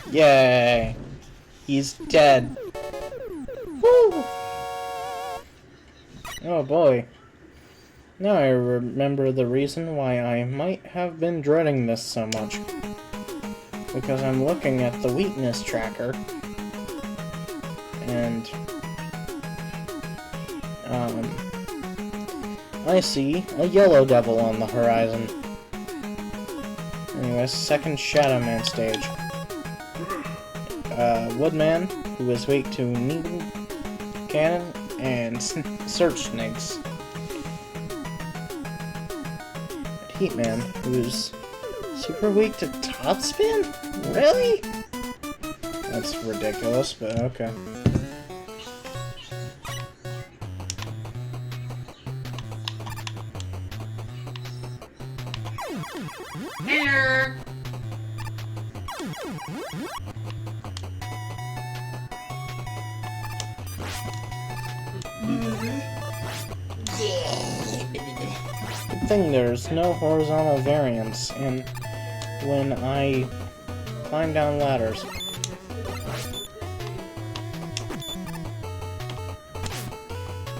Yay! He's dead. Woo! Oh boy. Now I remember the reason why I might have been dreading this so much. Because I'm looking at the weakness tracker. And I see a yellow devil on the horizon. Anyways, second Shadow Man stage. Woodman, who is weak to needle cannon and search snakes. Heatman, who's super weak to top spin? Really? That's ridiculous, but okay. Good thing there's no horizontal variance in when I climb down ladders.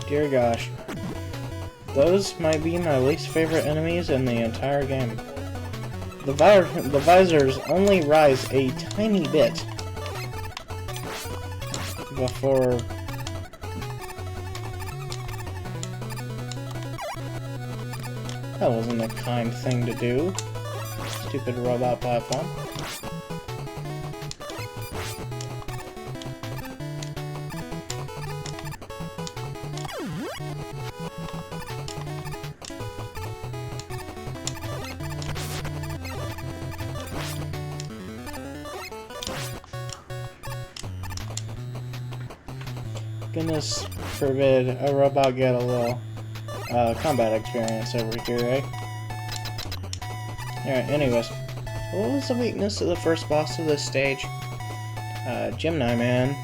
Dear gosh. Those might be my least favorite enemies in the entire game. The visors only rise a tiny bit before that wasn't a kind thing to do. Stupid robot platform. Goodness forbid a robot get a little combat experience over here, right? Alright, anyways. What was the weakness of the first boss of this stage? Gemini Man.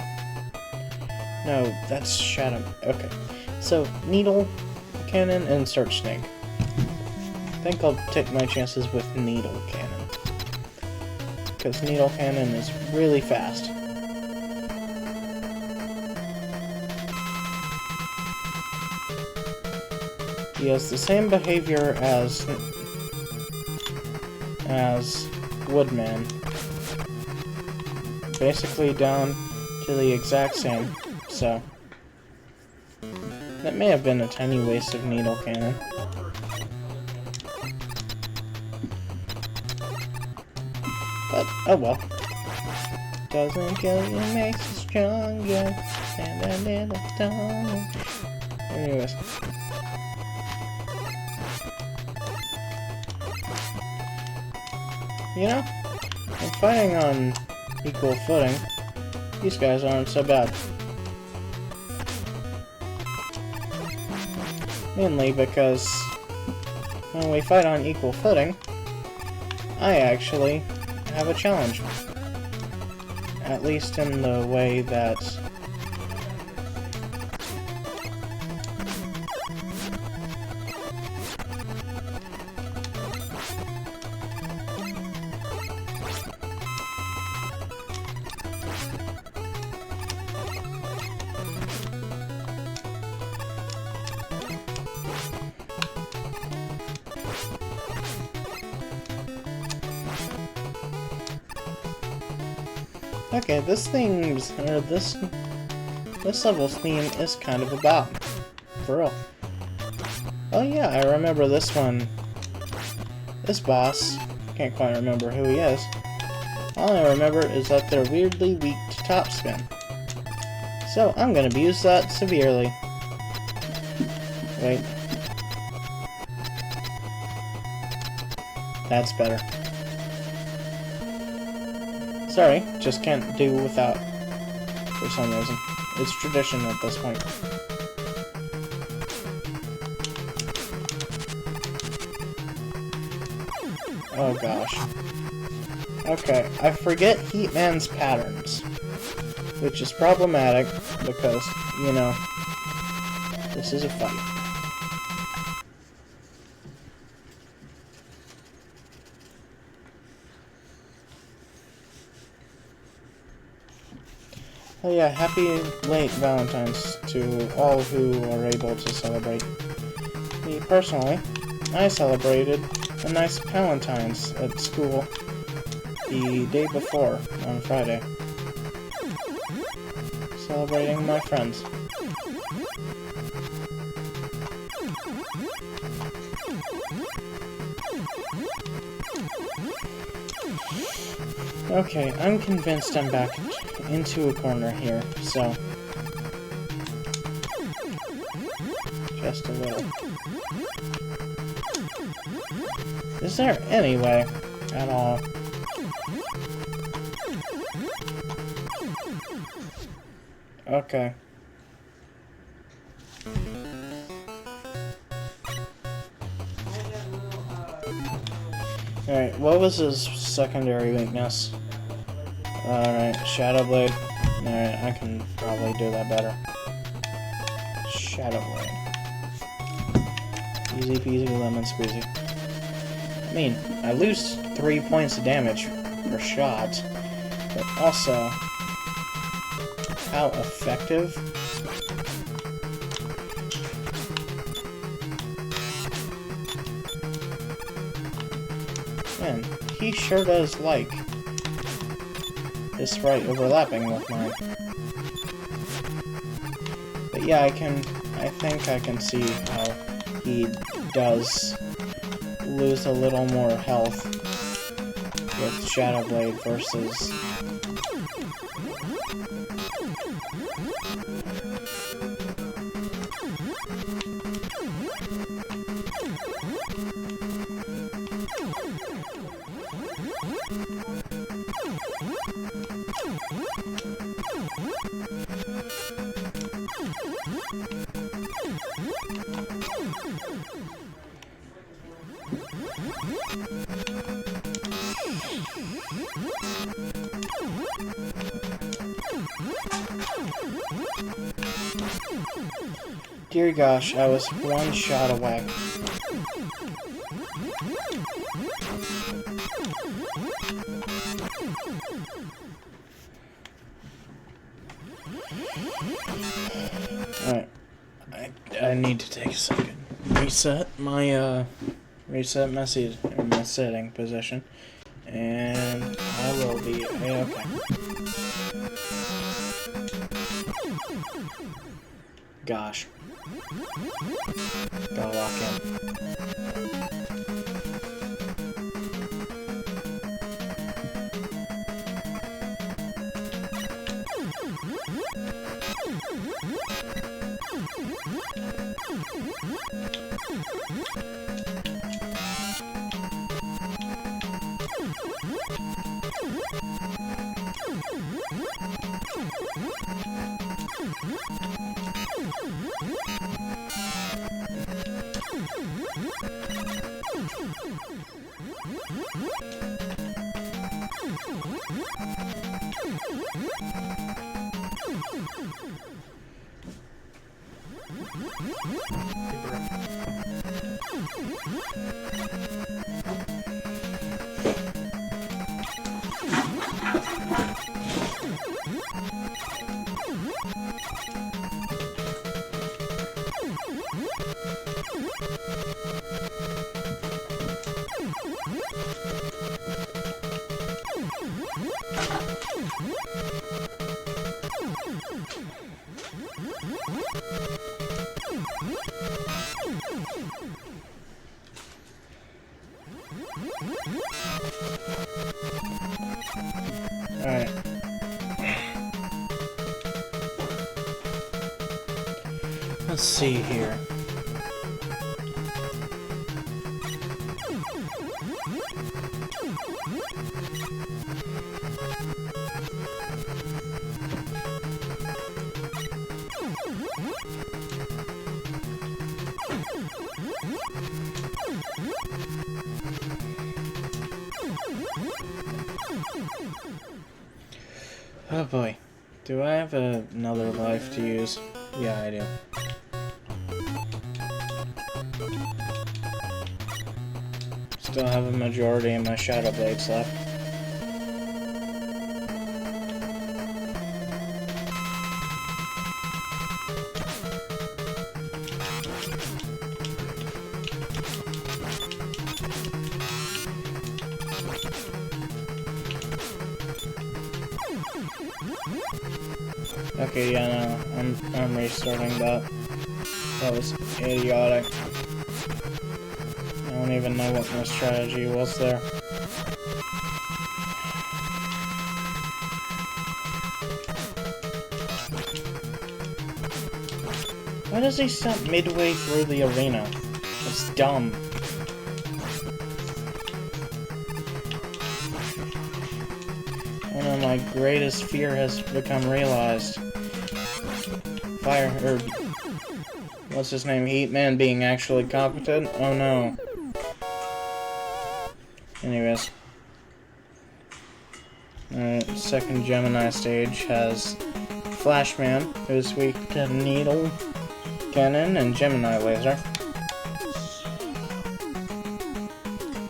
No, that's Shadow. Okay. So, Needle Cannon and Search Snake. I think I'll take my chances with Needle Cannon. Because Needle Cannon is really fast. He has the same behavior as Woodman. Basically down to the exact same, so that may have been a tiny waste of Needle Cannon. But, oh well. Doesn't kill you, makes you stronger. And a little taller. Anyways. You know, I'm fighting on equal footing. These guys aren't so bad. Mainly because when we fight on equal footing, I actually have a challenge. At least in the way that okay, this level's theme is kind of a bop. For real. Oh yeah, I remember this one. This boss, can't quite remember who he is. All I remember is that they're weirdly weak to topspin. So I'm gonna abuse that severely. Wait. That's better. Sorry, just can't do without for some reason. It's tradition at this point. Oh gosh. Okay, I forget Heatman's patterns, which is problematic because, you know, this is a fight. Oh yeah, happy late Valentine's to all who are able to celebrate. Me personally, I celebrated a nice Valentine's at school the day before, on Friday. Celebrating my friends. Okay, I'm convinced I'm back into a corner here, so... just a little. Is there any way at all? Okay. Alright, what was his secondary weakness? Alright, Shadow Blade. Alright, I can probably do that better. Shadow Blade. Easy peasy lemon squeezy. I mean, I lose 3 points of damage per shot, but also how effective. Man, he sure does like this right overlapping with mine. But yeah, I think I can see how he does lose a little more health with Shadow Blade versus dear gosh, I was one shot away. Alright. I need to take a second. Reset my my setting position. And I will be okay. Gosh. Gotta lock in. Alright. Let's see here. Oh boy. Do I have another life to use? Yeah, I do. Still have a majority of my Shadow Blades left. Okay, yeah, no, I'm restarting that. That was idiotic. I don't even know what my strategy was there. Why does he stop midway through the arena? It's dumb. One of my greatest fear has become realized. What's his name? Heatman being actually competent? Oh no. Anyways. Second Gemini stage has Flashman, who's weak to Needle Cannon and Gemini Laser.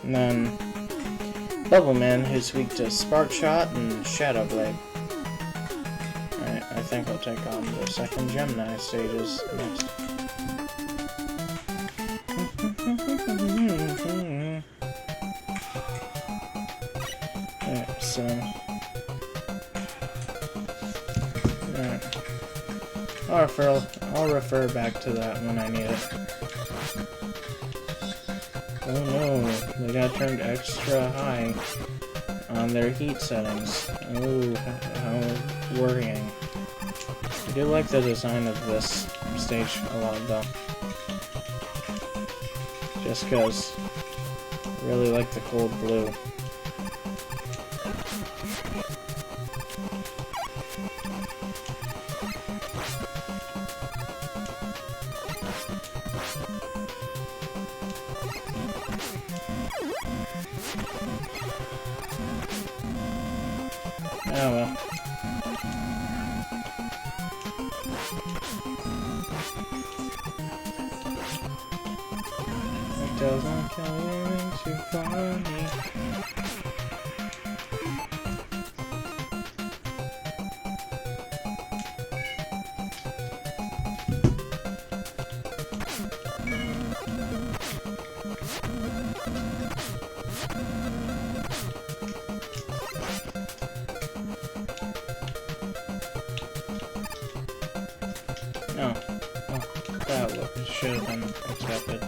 And then Bubbleman, who's weak to Spark Shot and Shadow Blade. Alright, I think I'll take on the second Gemini stages next. Alright, so... Alright. I'll refer back to that when I need it. Oh no, they got turned extra high on their heat settings. Oh, how worrying. I do like the design of this stage a lot though. Just cause I really like the cold blue. Oh well. It doesn't come too funny. No. Oh, that should have been expected.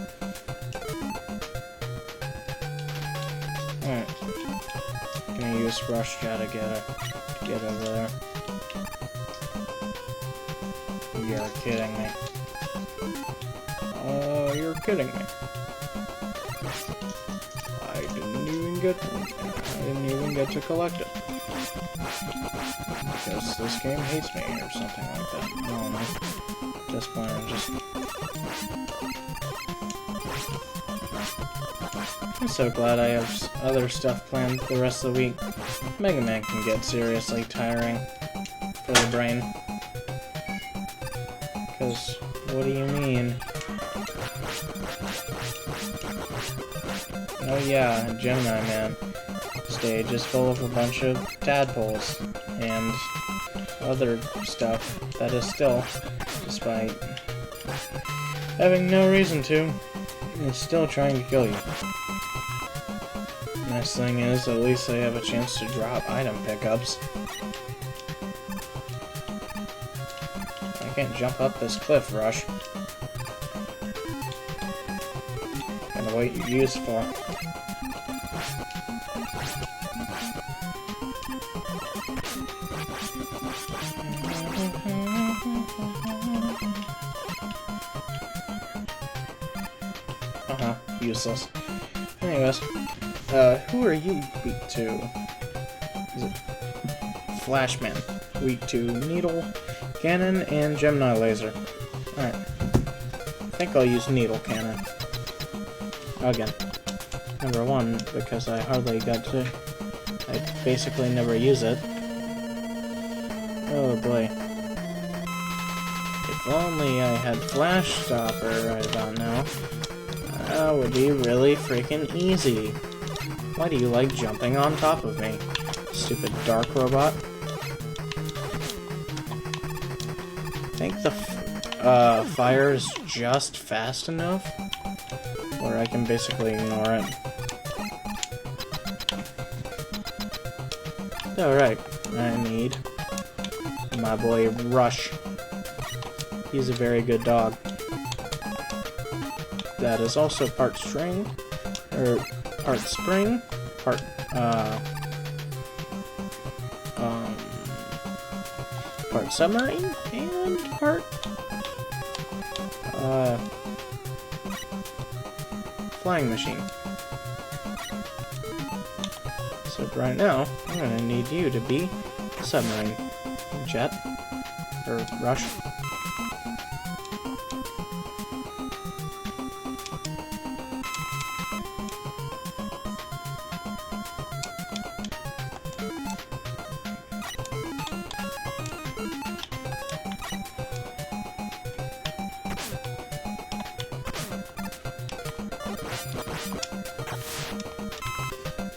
Alright. Gonna use Rush Jet to get over there. You're kidding me. Oh, you're kidding me. I didn't even get to collect it. Because this game hates me or something like that. No. Just plain, just... I'm so glad I have other stuff planned the rest of the week. Mega Man can get seriously tiring for the brain. Because, what do you mean? Oh yeah, Gemini Man stage is full of a bunch of tadpoles and other stuff that is still, despite having no reason to, is still trying to kill you. Nice thing is, at least I have a chance to drop item pickups. I can't jump up this cliff, Rush. Kinda what you used for. Useless. Anyways, who are you weak to? Is it Flashman? Weak to Needle Cannon and Gemini Laser. Alright. I think I'll use needle cannon. Again. Number one, because I hardly got to... I basically never use it. Oh boy. If only I had Flash Stopper right about now. That would be really freaking easy. Why do you like jumping on top of me? Stupid dark robot. I think the fire is just fast enough where I can basically ignore it. Alright, I need my boy Rush. He's a very good dog. That is also part string, or part spring, part, part submarine, and part, flying machine. So right now, I'm gonna need you to be submarine. Jet, or Rush.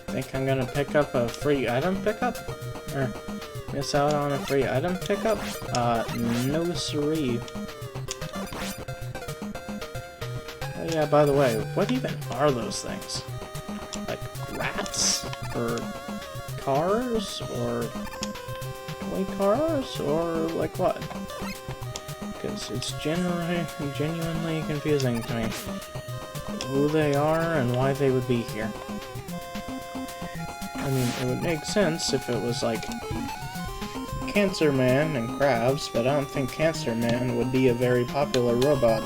Think I'm gonna pick up a free item pickup? Or miss out on a free item pickup? No siree. Oh yeah, by the way, what even are those things? Like rats? Or cars? Or toy cars? Or like what? Because it's genuinely confusing to me who they are and why they would be here. I mean, it would make sense if it was like Cancer Man and Crabs, but I don't think Cancer Man would be a very popular robot.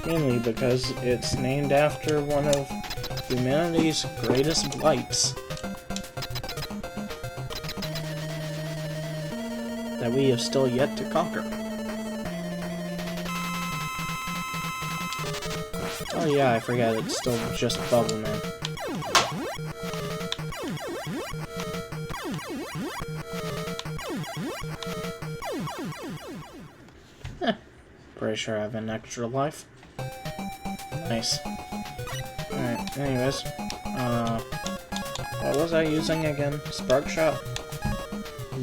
Mainly because it's named after one of humanity's greatest blights that we have still yet to conquer. Oh yeah, I forgot, it's still just Bubble Man. Pretty sure I have an extra life. Nice. Alright, anyways. What was I using again? Spark Shot?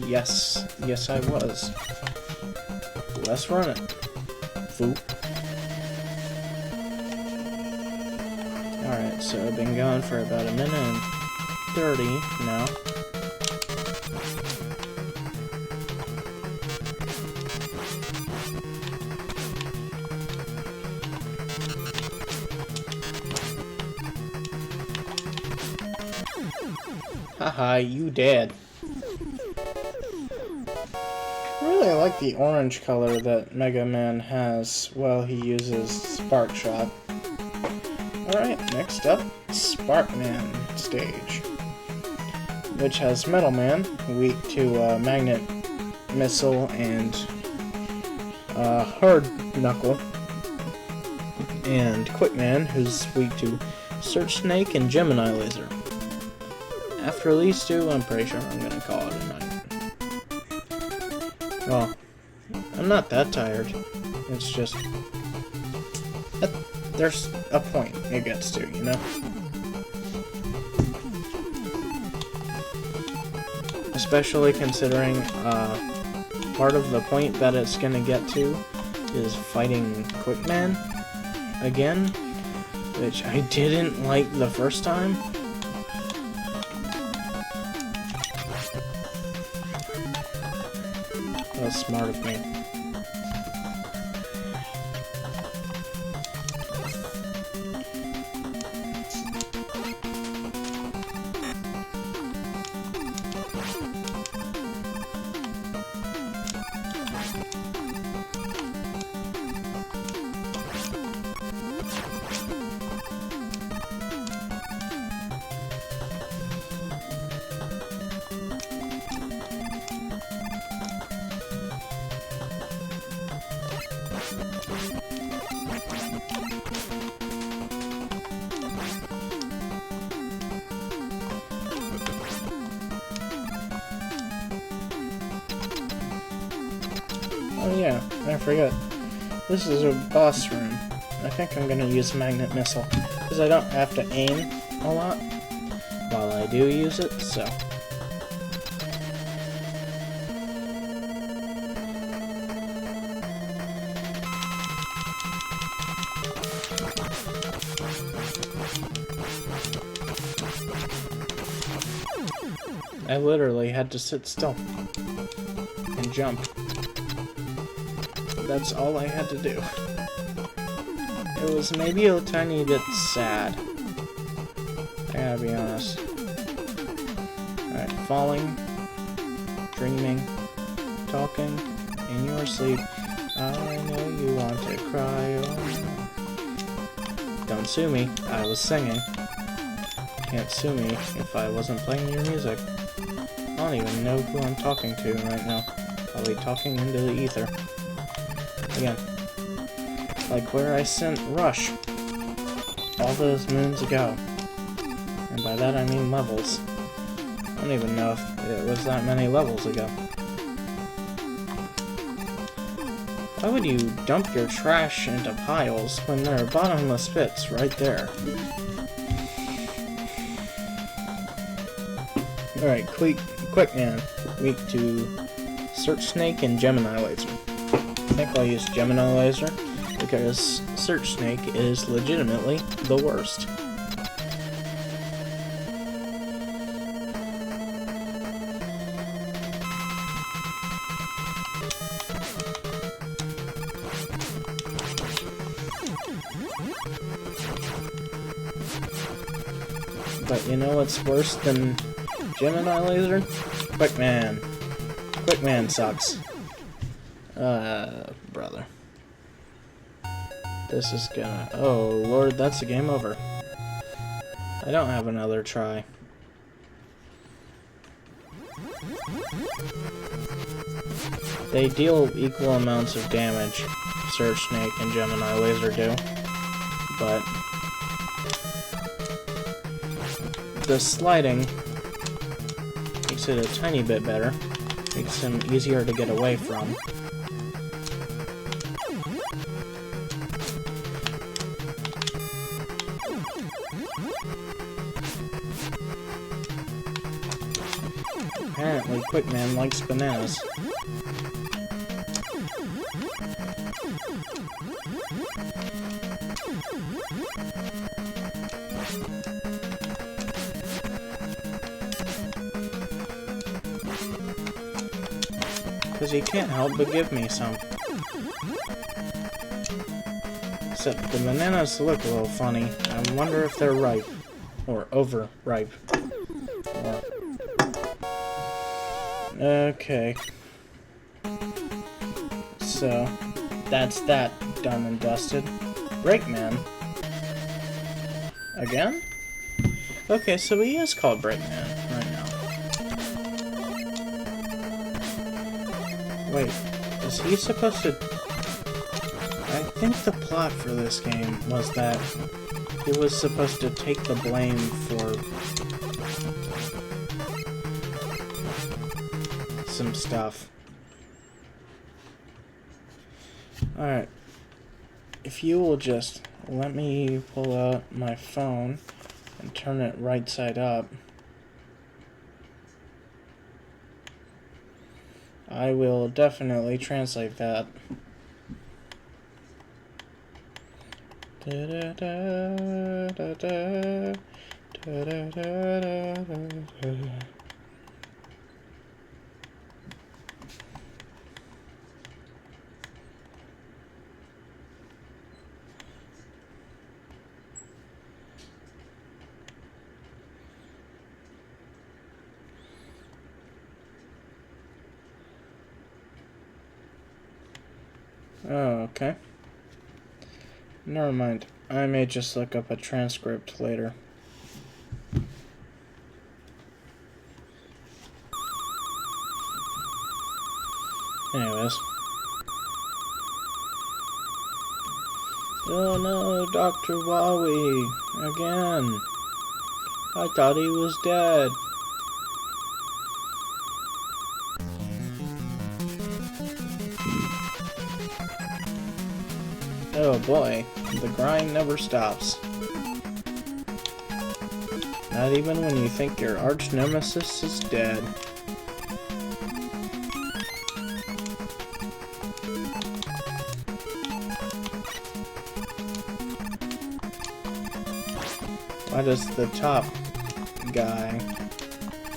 Yes. Yes, I was. Let's run it. Foop. Alright, so I've been going for about a minute and 30 now. Haha, you dead. I really like the orange color that Mega Man has while he uses Spark Shot. Alright, next up, Sparkman stage, which has Metal Man, weak to Magnet Missile and Hard Knuckle, and Quickman, who's weak to Search Snake and Gemini Laser. After these two, I'm pretty sure I'm gonna call it a night. Well, I'm not that tired, it's just... there's a point it gets to, you know? Especially considering part of the point that it's gonna get to is fighting Quickman again, which I didn't like the first time. That was smart of me. Oh yeah, I forgot. This is a boss room. I think I'm gonna use Magnet Missile, because I don't have to aim a lot while I do use it, so... I literally had to sit still and jump. That's all I had to do. It was maybe a tiny bit sad. I gotta be honest. Alright, falling, dreaming, talking, in your sleep. I know you want to cry. Oh. Don't sue me, I was singing. Can't sue me if I wasn't playing your music. I don't even know who I'm talking to right now. Probably talking into the ether. Again. Like where I sent Rush all those moons ago. And by that I mean levels. I don't even know if it was that many levels ago. Why would you dump your trash into piles when there are bottomless pits right there? Alright, quick man. Weak to Search Snake and Gemini Laser. I think I'll use Gemini Laser because Search Snake is legitimately the worst. But you know what's worse than Gemini Laser? Quickman. Quickman sucks. Brother. This is gonna... Oh, Lord, that's a game over. I don't have another try. They deal equal amounts of damage, Search Snake and Gemini Laser do, but the sliding makes it a tiny bit better, makes him easier to get away from. Apparently, Quickman likes bananas. Because he can't help but give me some. Except the bananas look a little funny. I wonder if they're ripe. Or overripe. Or... Okay. So, that's that done and dusted. Breakman. Again? Okay, so he is called Breakman right now. Wait, is he supposed to... I think the plot for this game was that he was supposed to take the blame for some stuff. Alright. If you will just let me pull out my phone and turn it right side up, I will definitely translate that. Oh, okay. Never mind. I may just look up a transcript later. Anyways. Oh no, Dr. Wowie! Again! I thought he was dead. Oh boy, the grind never stops. Not even when you think your arch nemesis is dead. Why does the top guy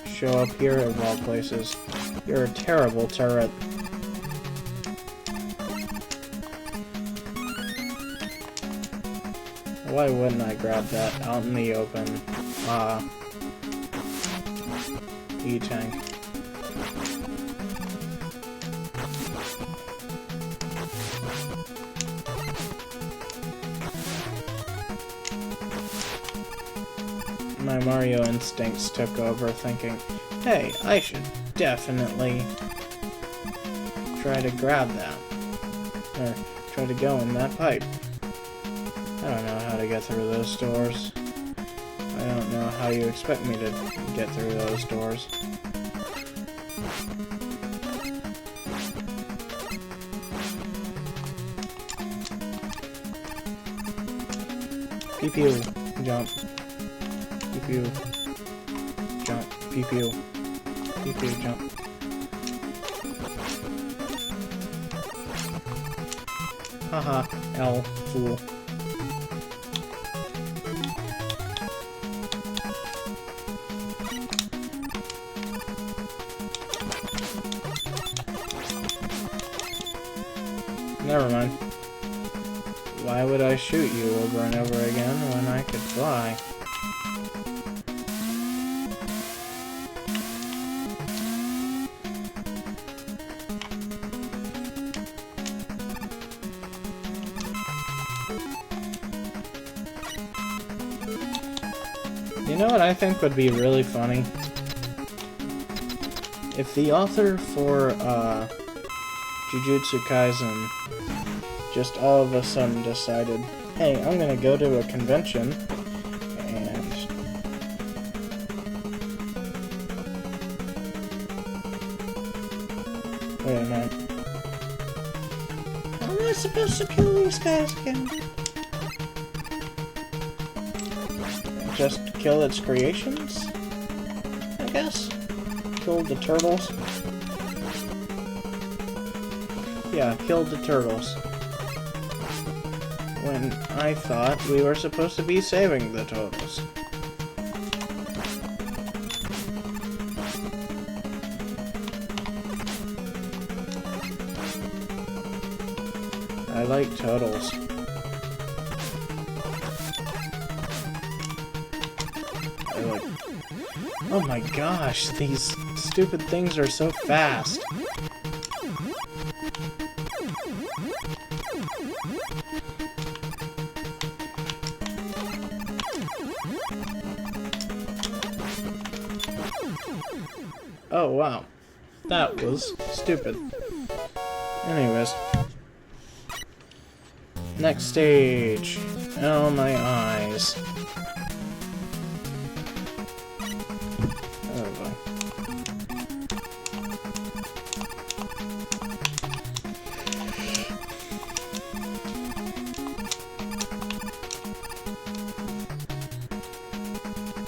show up here of all places? You're a terrible turret. Why wouldn't I grab that out in the open? E-tank. My Mario instincts took over, thinking, hey, I should definitely try to grab that. Or try to go in that pipe. I don't know how to get through those doors. I don't know how you expect me to get through those doors. Pew-pew, jump. Pew-pew, jump. Pew-pew, pew-pew, jump. Haha, L, fool. Never mind. Why would I shoot you over and over again when I could fly? You know what I think would be really funny? If the author for Jujutsu Kaisen just all of a sudden decided, hey, I'm gonna go to a convention and wait a minute. How am I supposed to kill these guys again? Just kill its creations? I guess? Kill the turtles? Yeah, kill the turtles. When I thought we were supposed to be saving the turtles. I like turtles. Oh my gosh, these stupid things are so fast. Oh wow, that was stupid. Anyways. Next stage. Oh my eyes. Oh boy.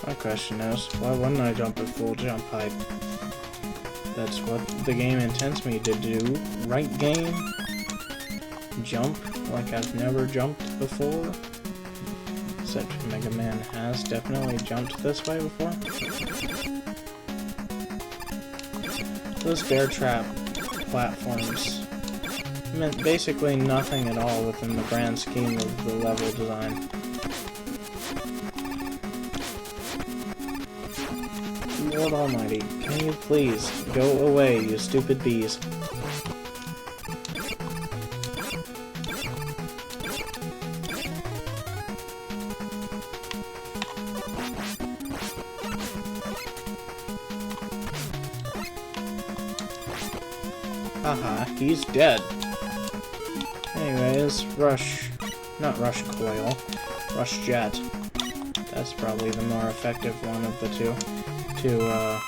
My question is, why wouldn't I jump at full jump height? That's what the game intends me to do. Right, game? Jump like I've never jumped before? Except Mega Man has definitely jumped this way before. Those bear trap platforms meant basically nothing at all within the grand scheme of the level design. Lord Almighty, can you please go away, you stupid bees? Haha, he's dead. Anyways, not Rush Coil, Rush Jet. That's probably the more effective one of the two. To,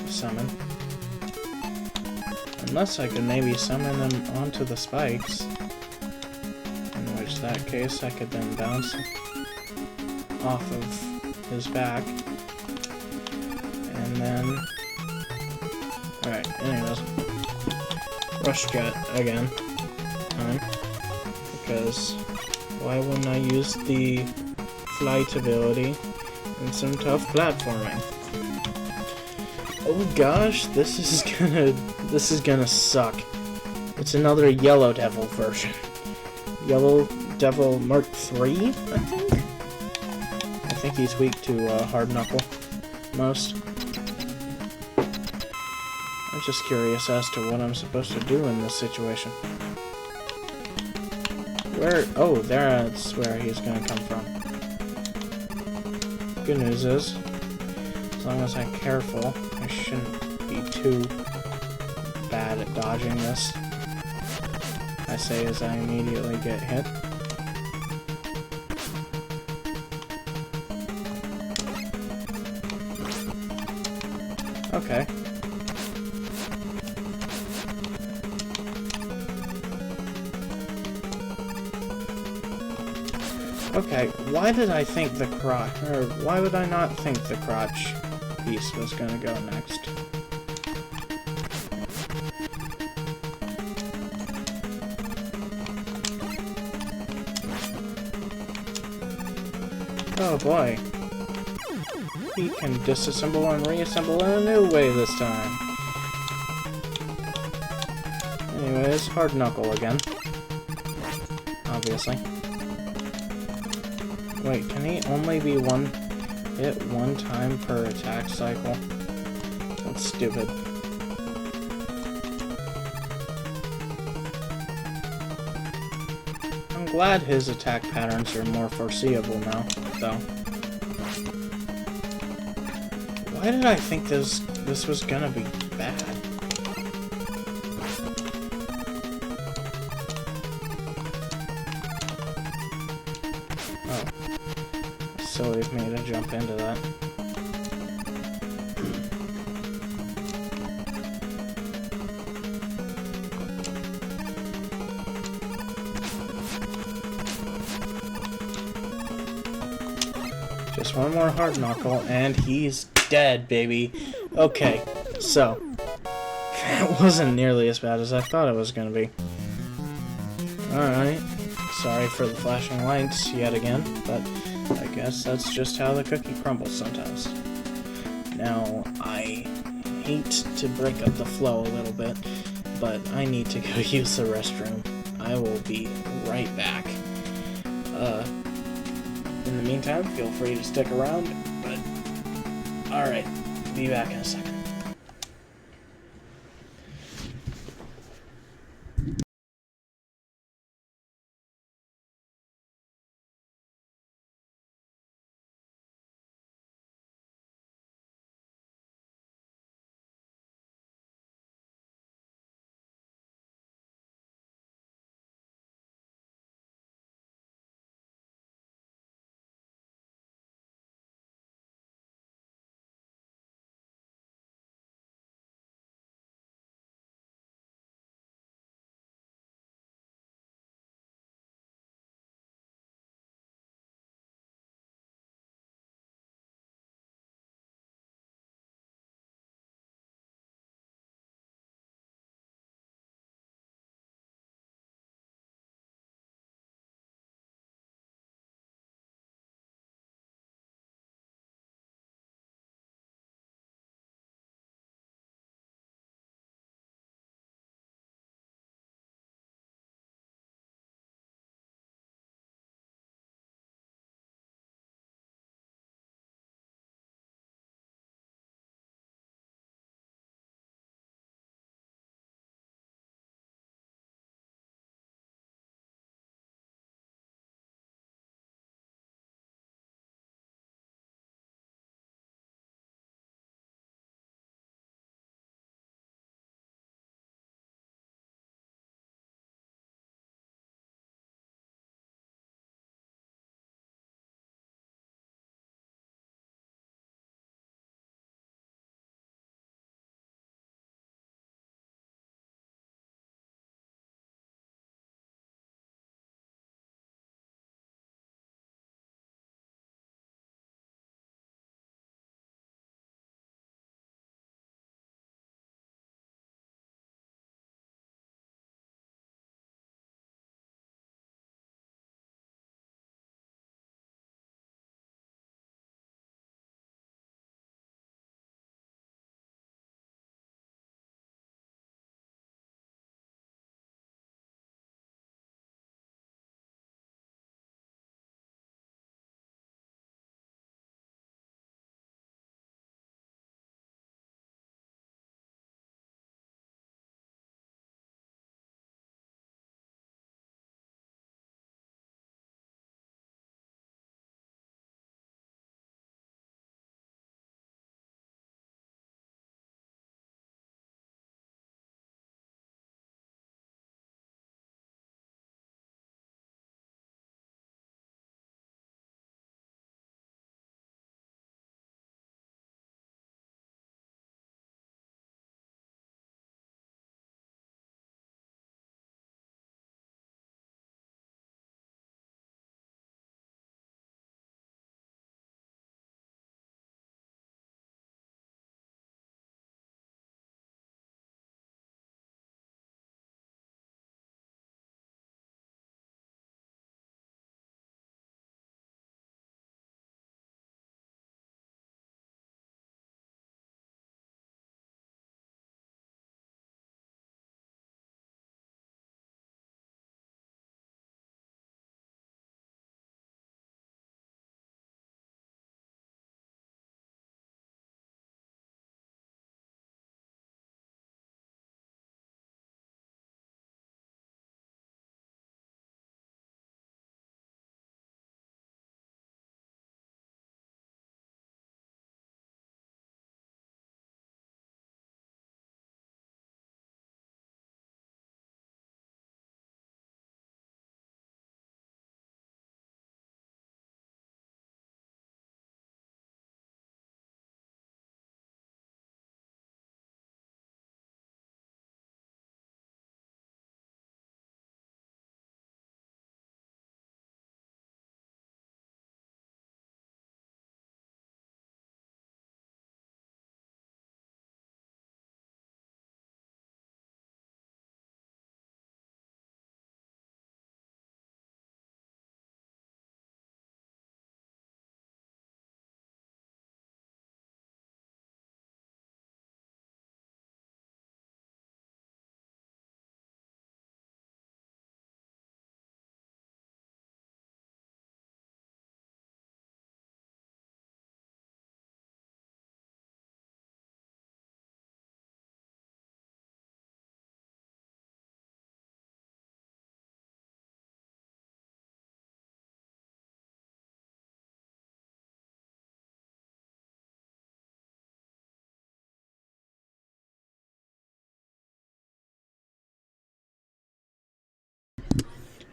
summon. Unless I could maybe summon him onto the spikes. In which that case I could then bounce off of his back. And then... Alright, anyways. Rush Jet again. Because why wouldn't I use the flight ability in some tough platforming? Oh gosh, this is gonna suck. It's another Yellow Devil version. Yellow Devil Mark III, I think? I think he's weak to Hard Knuckle most. I'm just curious as to what I'm supposed to do in this situation. Where? Oh, that's where he's gonna come from. Good news is, as long as I'm careful, I shouldn't be too bad at dodging this. I say as I immediately get hit. Okay. Okay, why did I think the crotch, or why would I not think the crotch piece was gonna go next? Oh boy. He can disassemble and reassemble in a new way this time. Anyways, Hard Knuckle again. Obviously. Wait, can he only be hit one time per attack cycle? That's stupid. I'm glad his attack patterns are more foreseeable now, though. Why did I think this was gonna be bad? Silly of me to jump into that. Just one more Hard Knuckle, and he's dead, baby. Okay, so that wasn't nearly as bad as I thought it was gonna be. Alright, sorry for the flashing lights yet again, but I guess that's just how the cookie crumbles sometimes. Now, I hate to break up the flow a little bit, but I need to go use the restroom. I will be right back. In the meantime, feel free to stick around, but alright, be back in a second.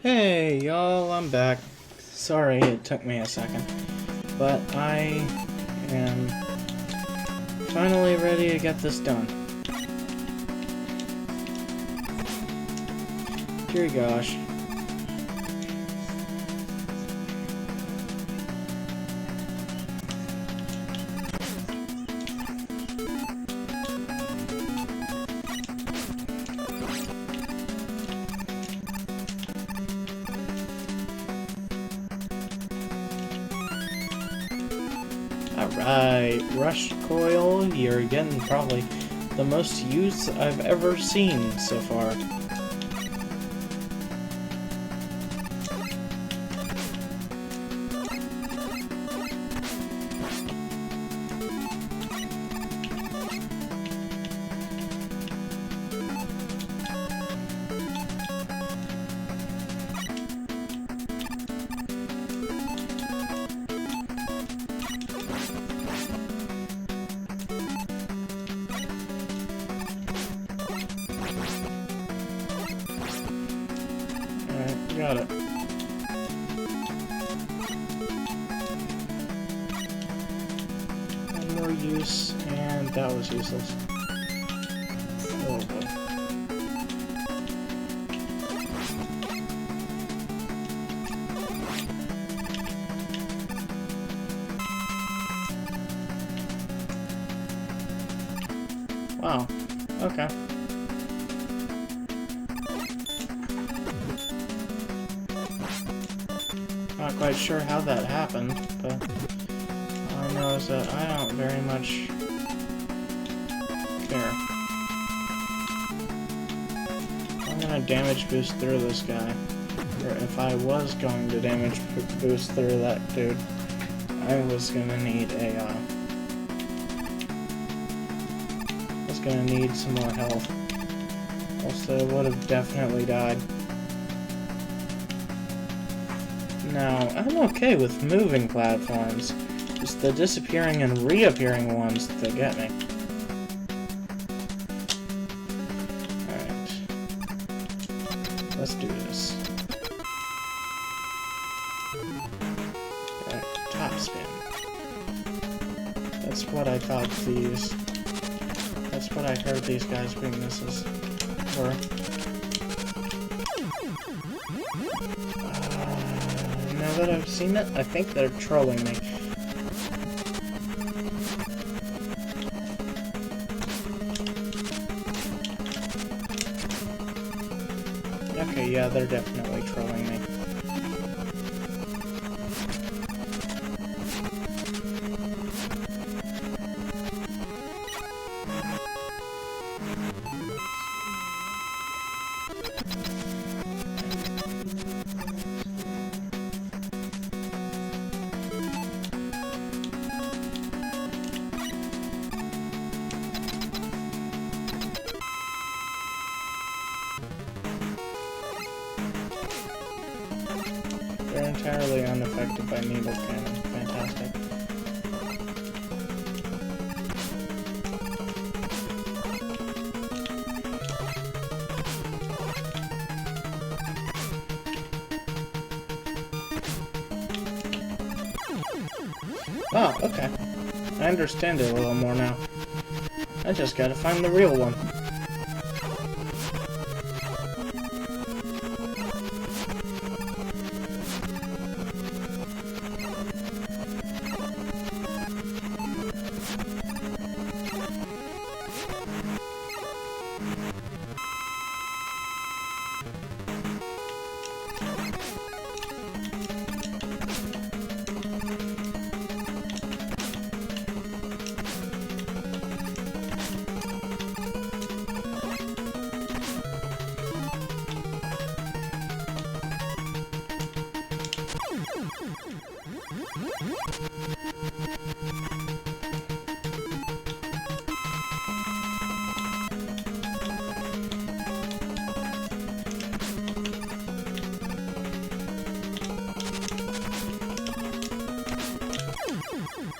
Hey y'all, I'm back. Sorry it took me a second, but I am finally ready to get this done. Dear gosh. Alright, Rush Coil, you're getting probably the most use I've ever seen so far. Got it. One more use, and that was useless. Oh boy. Wow. Okay. Not quite sure how that happened, but all I know is that I don't very much care. I'm gonna damage boost through this guy. Or if I was going to damage boost through that dude, I was gonna need a, I was gonna need some more health. Also, I would have definitely died. Now, I'm okay with moving platforms. It's the disappearing and reappearing ones that get me. Alright. Let's do this. Alright, top spin. That's what I thought these... That's what I heard these guys' weaknesses were. Now that I've seen it, I think they're trolling me. Okay, yeah, they're definitely trolling me. They're entirely unaffected by needle cannon. Fantastic. Oh, okay. I understand it a little more now. I just gotta find the real one.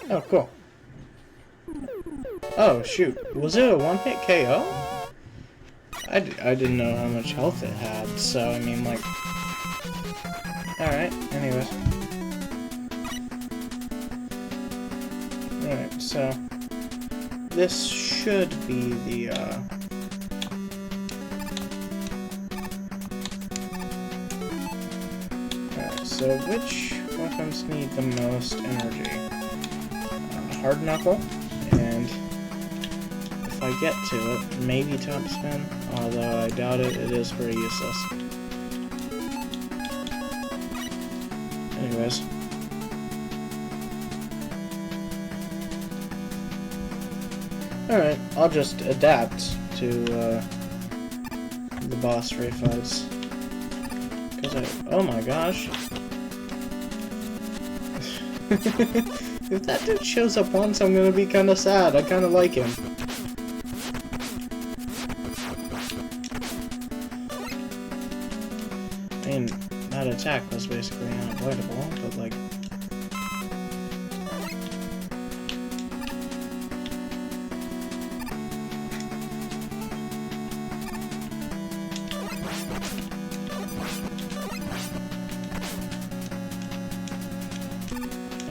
Oh, cool. Oh, shoot. Was it a one-hit KO? I didn't know how much health it had, so, I mean, like... Alright, anyways. Alright, so this should be the Alright, so which weapons need the most energy? Hard Knuckle, and if I get to it, maybe Top Spin, although I doubt it, it is pretty useless. Anyways. Alright, I'll just adapt to the boss raid fights. Oh my gosh. If that dude shows up once, I'm gonna be kinda sad. I kinda like him. I mean, that attack was basically unavoidable, but like...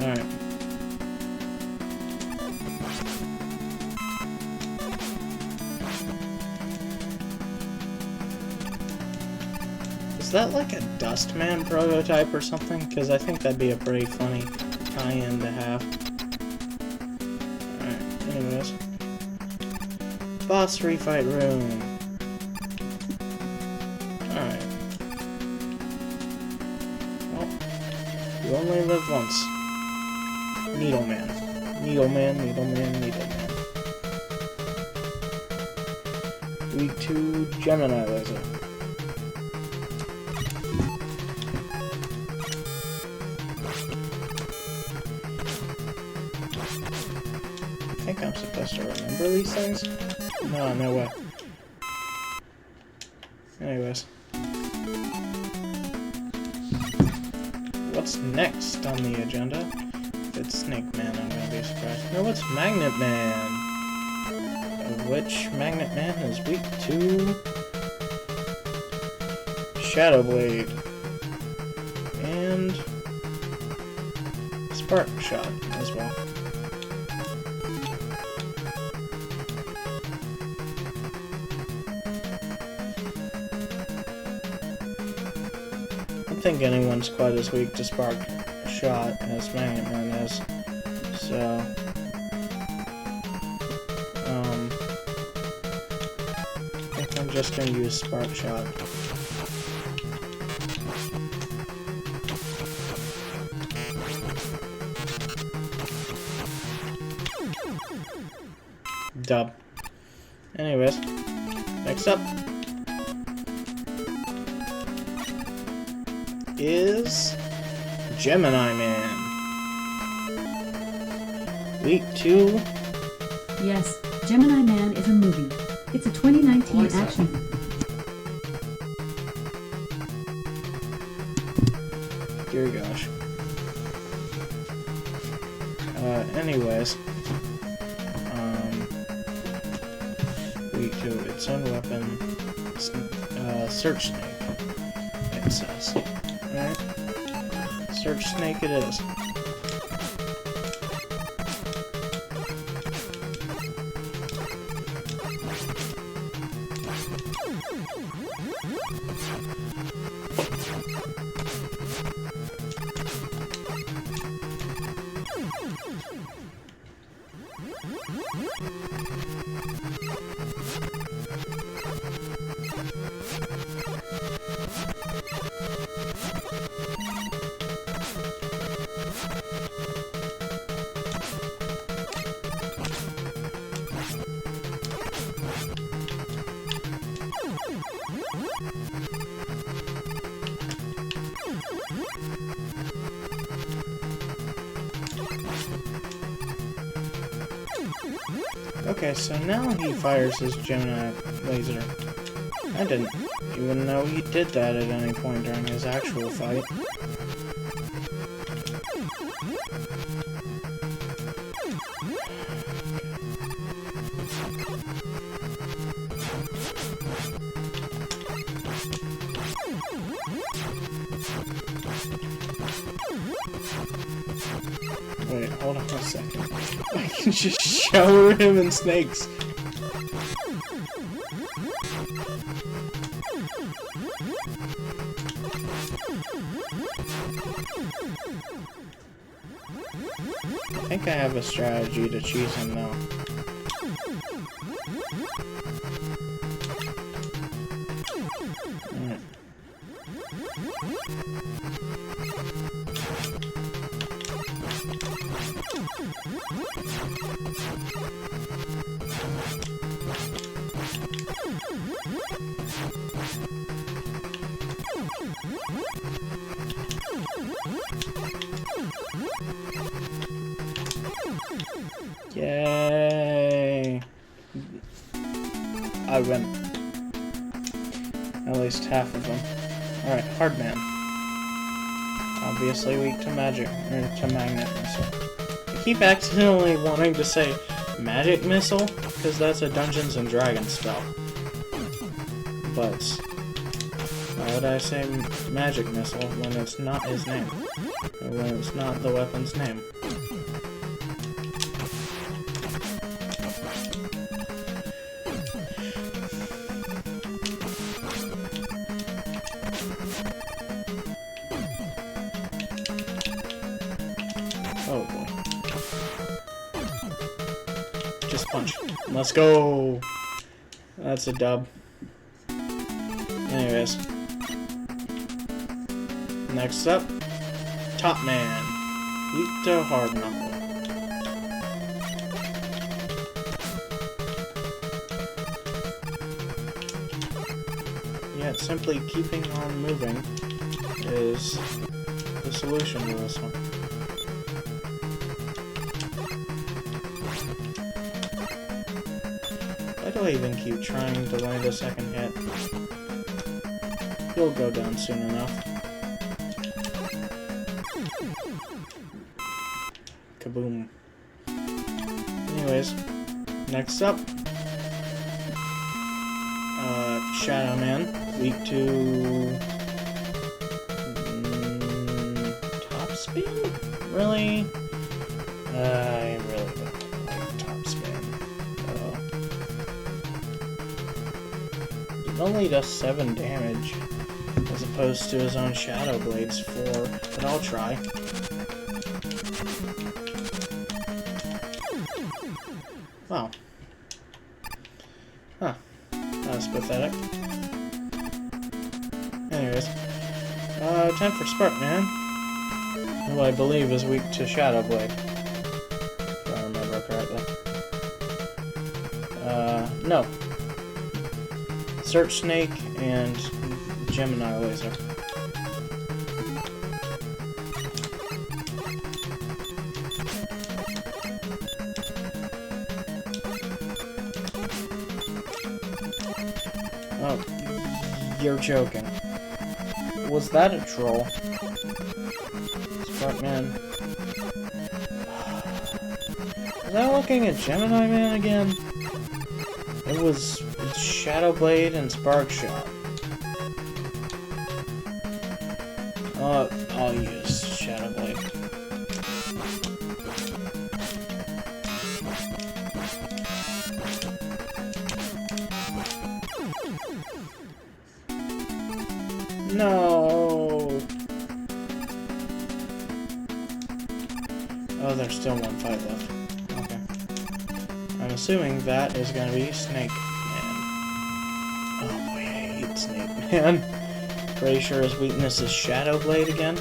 Alright. Is that like a Dustman prototype or something? Because I think that'd be a pretty funny tie-in to have. Alright, anyways. Boss refight room. Alright. Well, you only live once. Needleman. Needleman, Needleman, Needleman. Week 2, Gemini Laser. I think I'm supposed to remember these things? No, no way. Anyways. What's next on the agenda? If it's Snake Man, I'm gonna be surprised. No, it's Magnet Man! Of which Magnet Man is weak to... Shadow Blade. And... Spark Shot as well. I don't think anyone's quite as weak to Spark Shot as Magnet Man is, so I think I'm just gonna use Spark Shot. Dub. Anyways, next up is Gemini Man. Week 2. Yes, Gemini Man is a movie. It's a 2019 action. Dear gosh. Anyways. Week 2, its own weapon. Search Snake. It says. Alright. Search Snake it is. Okay, so now he fires his Gemini laser. I didn't even know he did that at any point during his actual fight. a second. I can just shower him in snakes. I think I have a strategy to cheese him though. Yay! I win. At least half of them. Alright, Hardman. Obviously weak to magic, or to magnet missile. I keep accidentally wanting to say magic missile, because that's a Dungeons and Dragons spell. But why would I say magic missile when it's not his name? Or when it's not the weapon's name? Oh boy. Just punch. Let's go! That's a dub. Anyways. Next up, Top Man. Weak to Hard Knuckle. Yet simply keeping on moving is the solution to this one. Why do I even keep trying to land a second hit? He'll go down soon enough. Kaboom. Anyways, next up, Shadow Man, weak to top spin? Really? I really don't like top spin. It only does 7 damage, as opposed to his own Shadow Blade's 4, but I'll try. Wow. Huh. That was pathetic. Anyways. Time for Sparkman, who I believe is weak to Shadow Blade. If I remember correctly. No. Search Snake and Gemini Laser. Oh, you're joking. Was that a troll? Sparkman. Was I looking at Gemini Man again? It was Shadow Blade and Spark Shot. I'll use Shadow Blade. No. Oh, there's still one fight left. Okay. I'm assuming that is gonna be Snake Man. Oh boy, I hate Snake Man. Pretty sure his weakness is Shadow Blade again.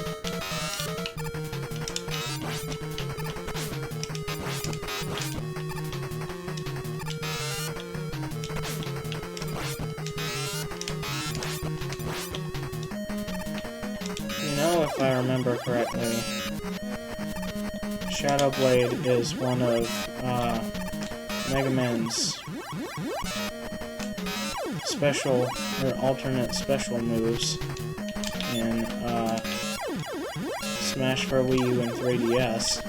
You know, if I remember correctly, Shadow Blade is one of Mega Man's special or alternate special moves in Smash for Wii U and 3DS.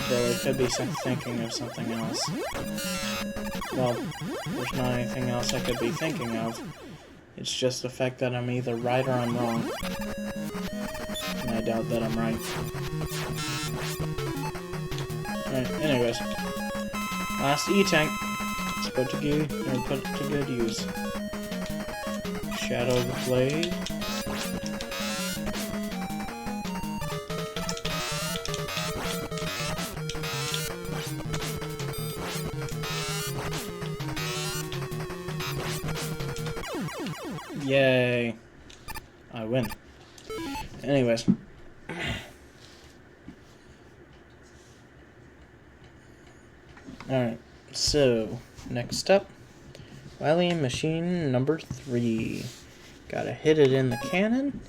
Though I could be thinking of something else. Well, there's not anything else I could be thinking of. It's just the fact that I'm either right or I'm wrong. And I doubt that I'm right. Alright, anyways. Last E-Tank. Let's put it to good use. Shadow the Blade. Yay. I win. Anyways. Alright, so next up, Wily Machine number 3. Gotta hit it in the cannon,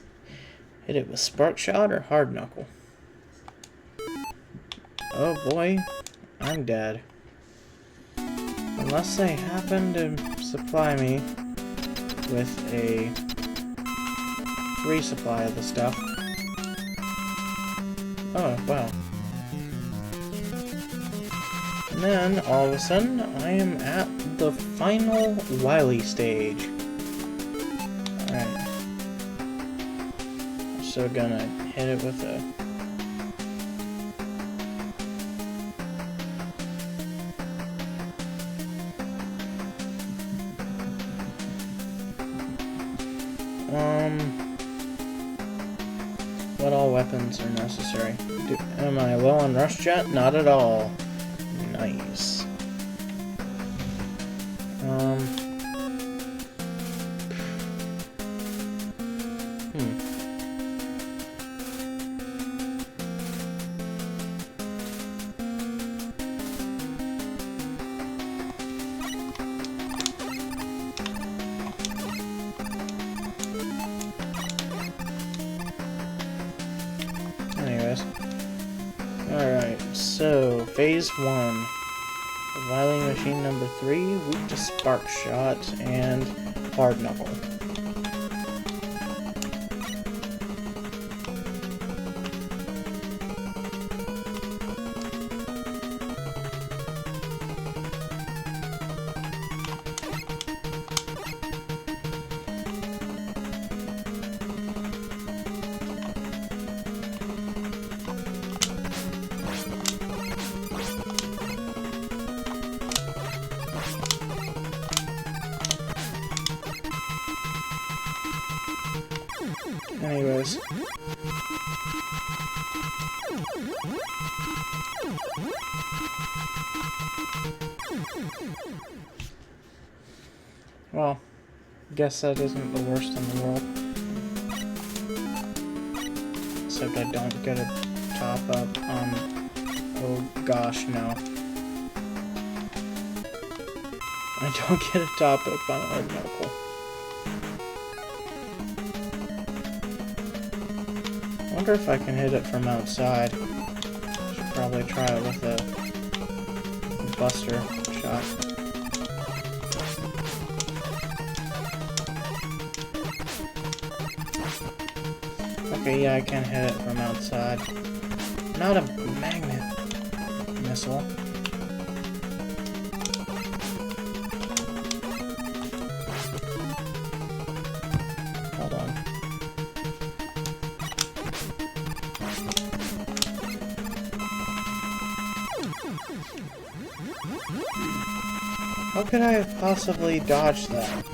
hit it with Spark Shot or Hard Knuckle. Oh boy, I'm dead. Unless they happen to supply me with a resupply of the stuff. Oh, wow. And then, all of a sudden, I am at the final Wily stage. Alright. So gonna hit it with a... What all weapons are necessary? Am I low on Rush Jet? Not at all. Nice. Anyways. Alright, so phase 1. Wily Machine number 3, weak to Spark Shot and Hard Knuckle. Anyways. Well, guess that isn't the worst in the world. Except I don't get a top up on... Oh gosh, no. I don't get a top up on Hard Knuckle. I wonder if I can hit it from outside. Should probably try it with a Buster shot. Okay, yeah, I can hit it from outside. Not a magnet missile. Hold on. How could I have possibly dodged that?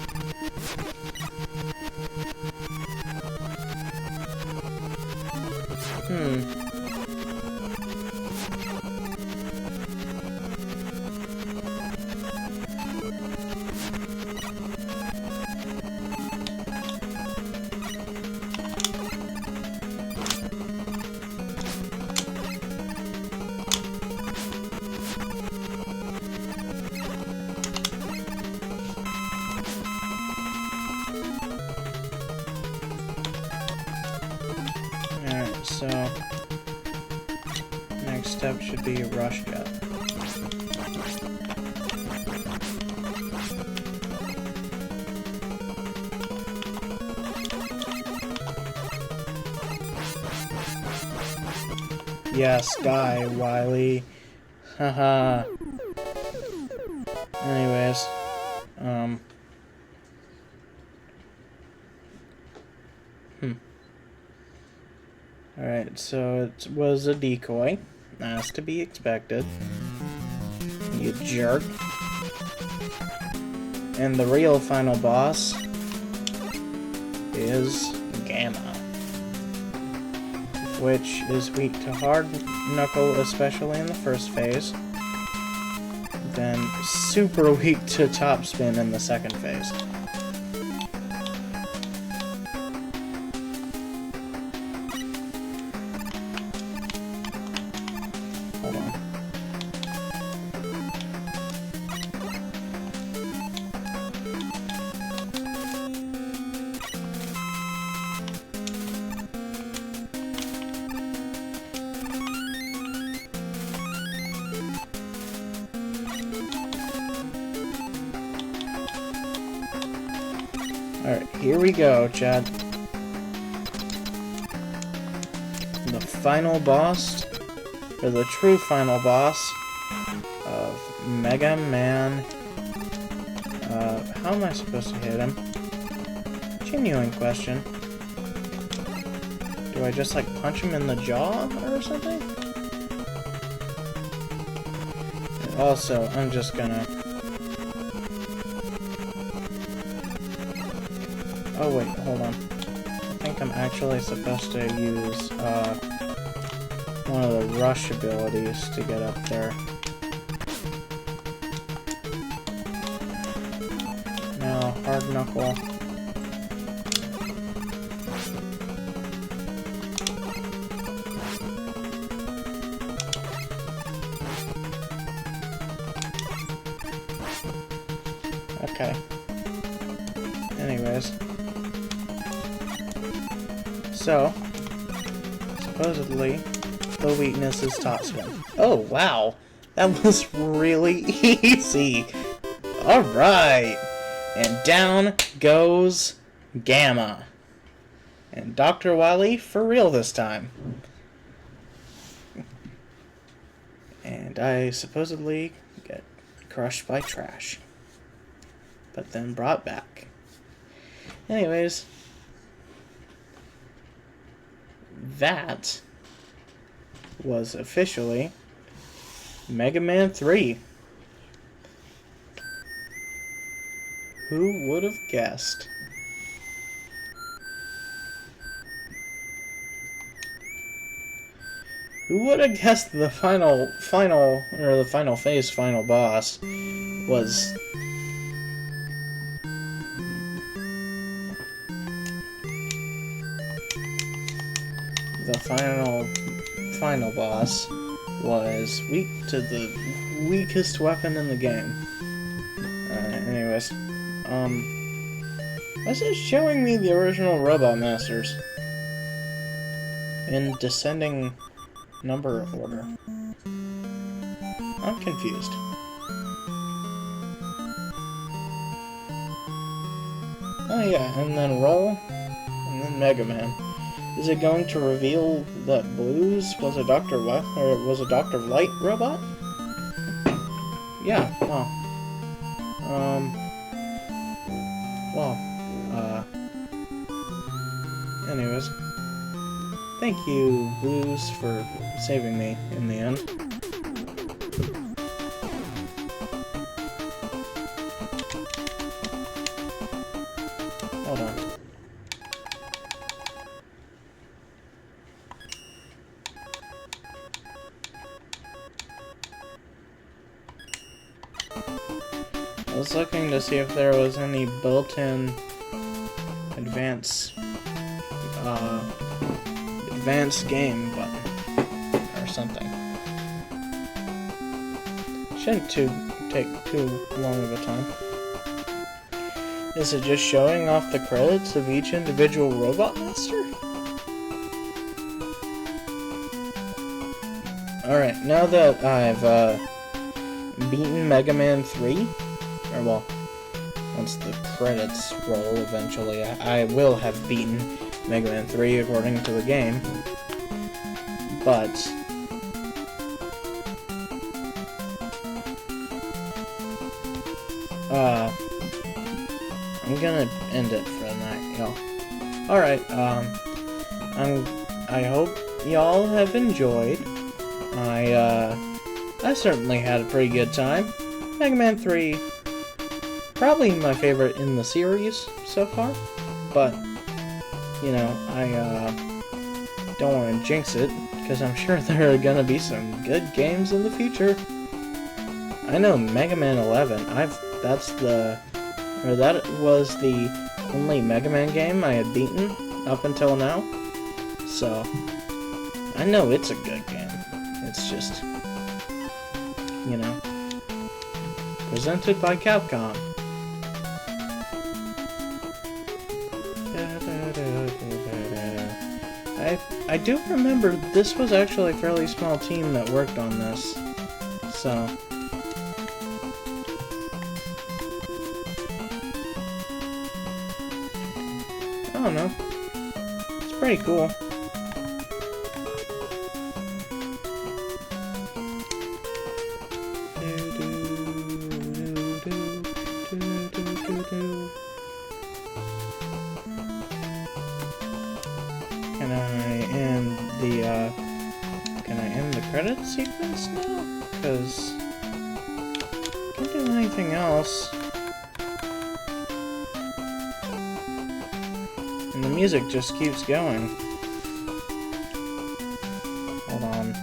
Alright, so next step should be Rush Jet. Yes, die, Wily. Haha. Anyways, Alright, so it was a decoy, as to be expected. You jerk. And the real final boss is Gamma, which is weak to Hard Knuckle, especially in the first phase, then super weak to Top Spin in the second phase. Hold on. Alright, here we go, Chad. The final boss, or the true final boss of Mega Man. How am I supposed to hit him? Genuine question. Do I just, like, punch him in the jaw or something? Also, I'm just gonna... Oh wait, hold on. I think I'm actually supposed to use one of the rush abilities to get up there. Now, Hard Knuckle. Okay. Anyways. So, supposedly, the weakness is Top Spin. Oh, wow! That was really easy! Alright! And down goes Gamma. And Dr. Wily for real this time. And I supposedly get crushed by trash. But then brought back. Anyways... that was officially Mega Man 3. Who would have guessed? Who would have guessed the final phase final boss was the final boss was weak to the weakest weapon in the game. Anyways, this is showing me the original Robot Masters in descending number order. I'm confused. Oh yeah, and then Roll, and then Mega Man. Is it going to reveal that Blues was a Dr. Light robot? Yeah, well. Anyways. Thank you, Blues, for saving me in the end. Hold on. I was looking to see if there was any built-in advanced game button or something. Shouldn't take too long of a time. Is it just showing off the credits of each individual Robot Master? Alright, now that I've beaten Mega Man 3, or well, once the credits roll eventually, I will have beaten Mega Man 3 according to the game, but I'm gonna end it for the night, y'all. Alright, I hope y'all have enjoyed I certainly had a pretty good time. Mega Man 3, probably my favorite in the series so far, but, you know, I don't want to jinx it, because I'm sure there are gonna be some good games in the future. I know Mega Man 11, that was the only Mega Man game I had beaten up until now, so I know it's a good game. It's just, you know, presented by Capcom. I do remember this was actually a fairly small team that worked on this, so I don't know. It's pretty cool. Can I end the credit sequence now? Because I can't do anything else. And the music just keeps going. Hold on.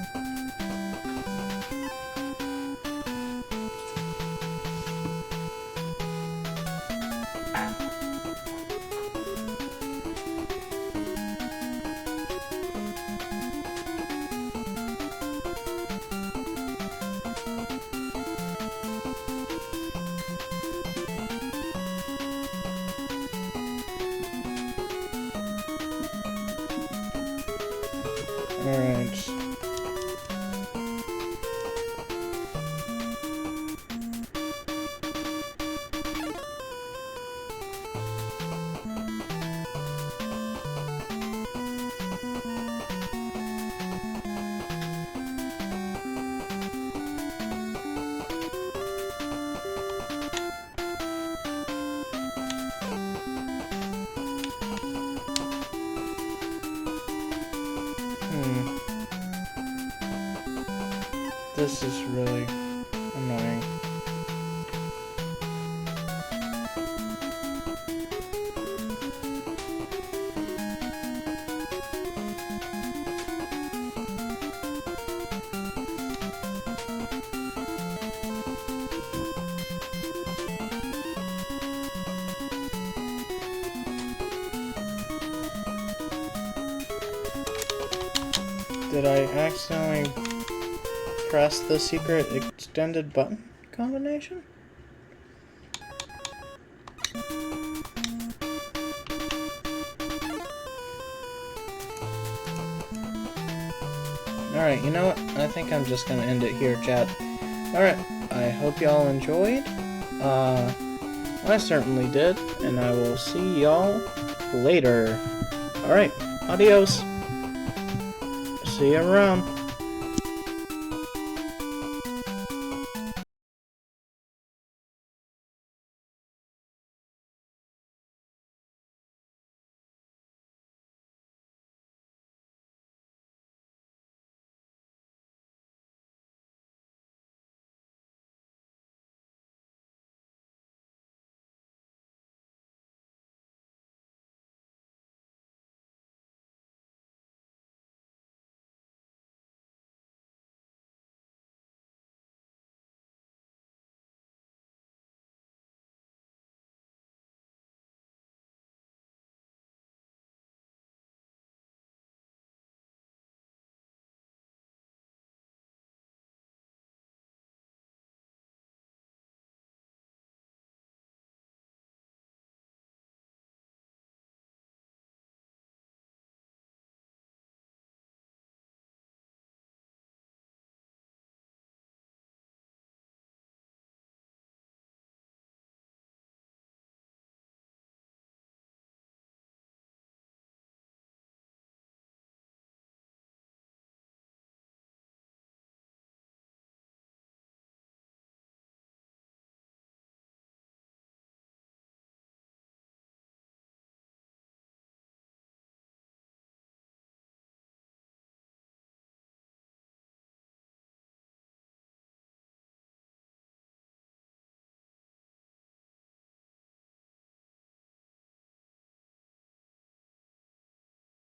Alright. This is really annoying. Did I accidentally press the secret extended button combination? Alright, you know what? I think I'm just gonna end it here, chat. Alright, I hope y'all enjoyed. I certainly did, and I will see y'all later. Alright, adios. See you around.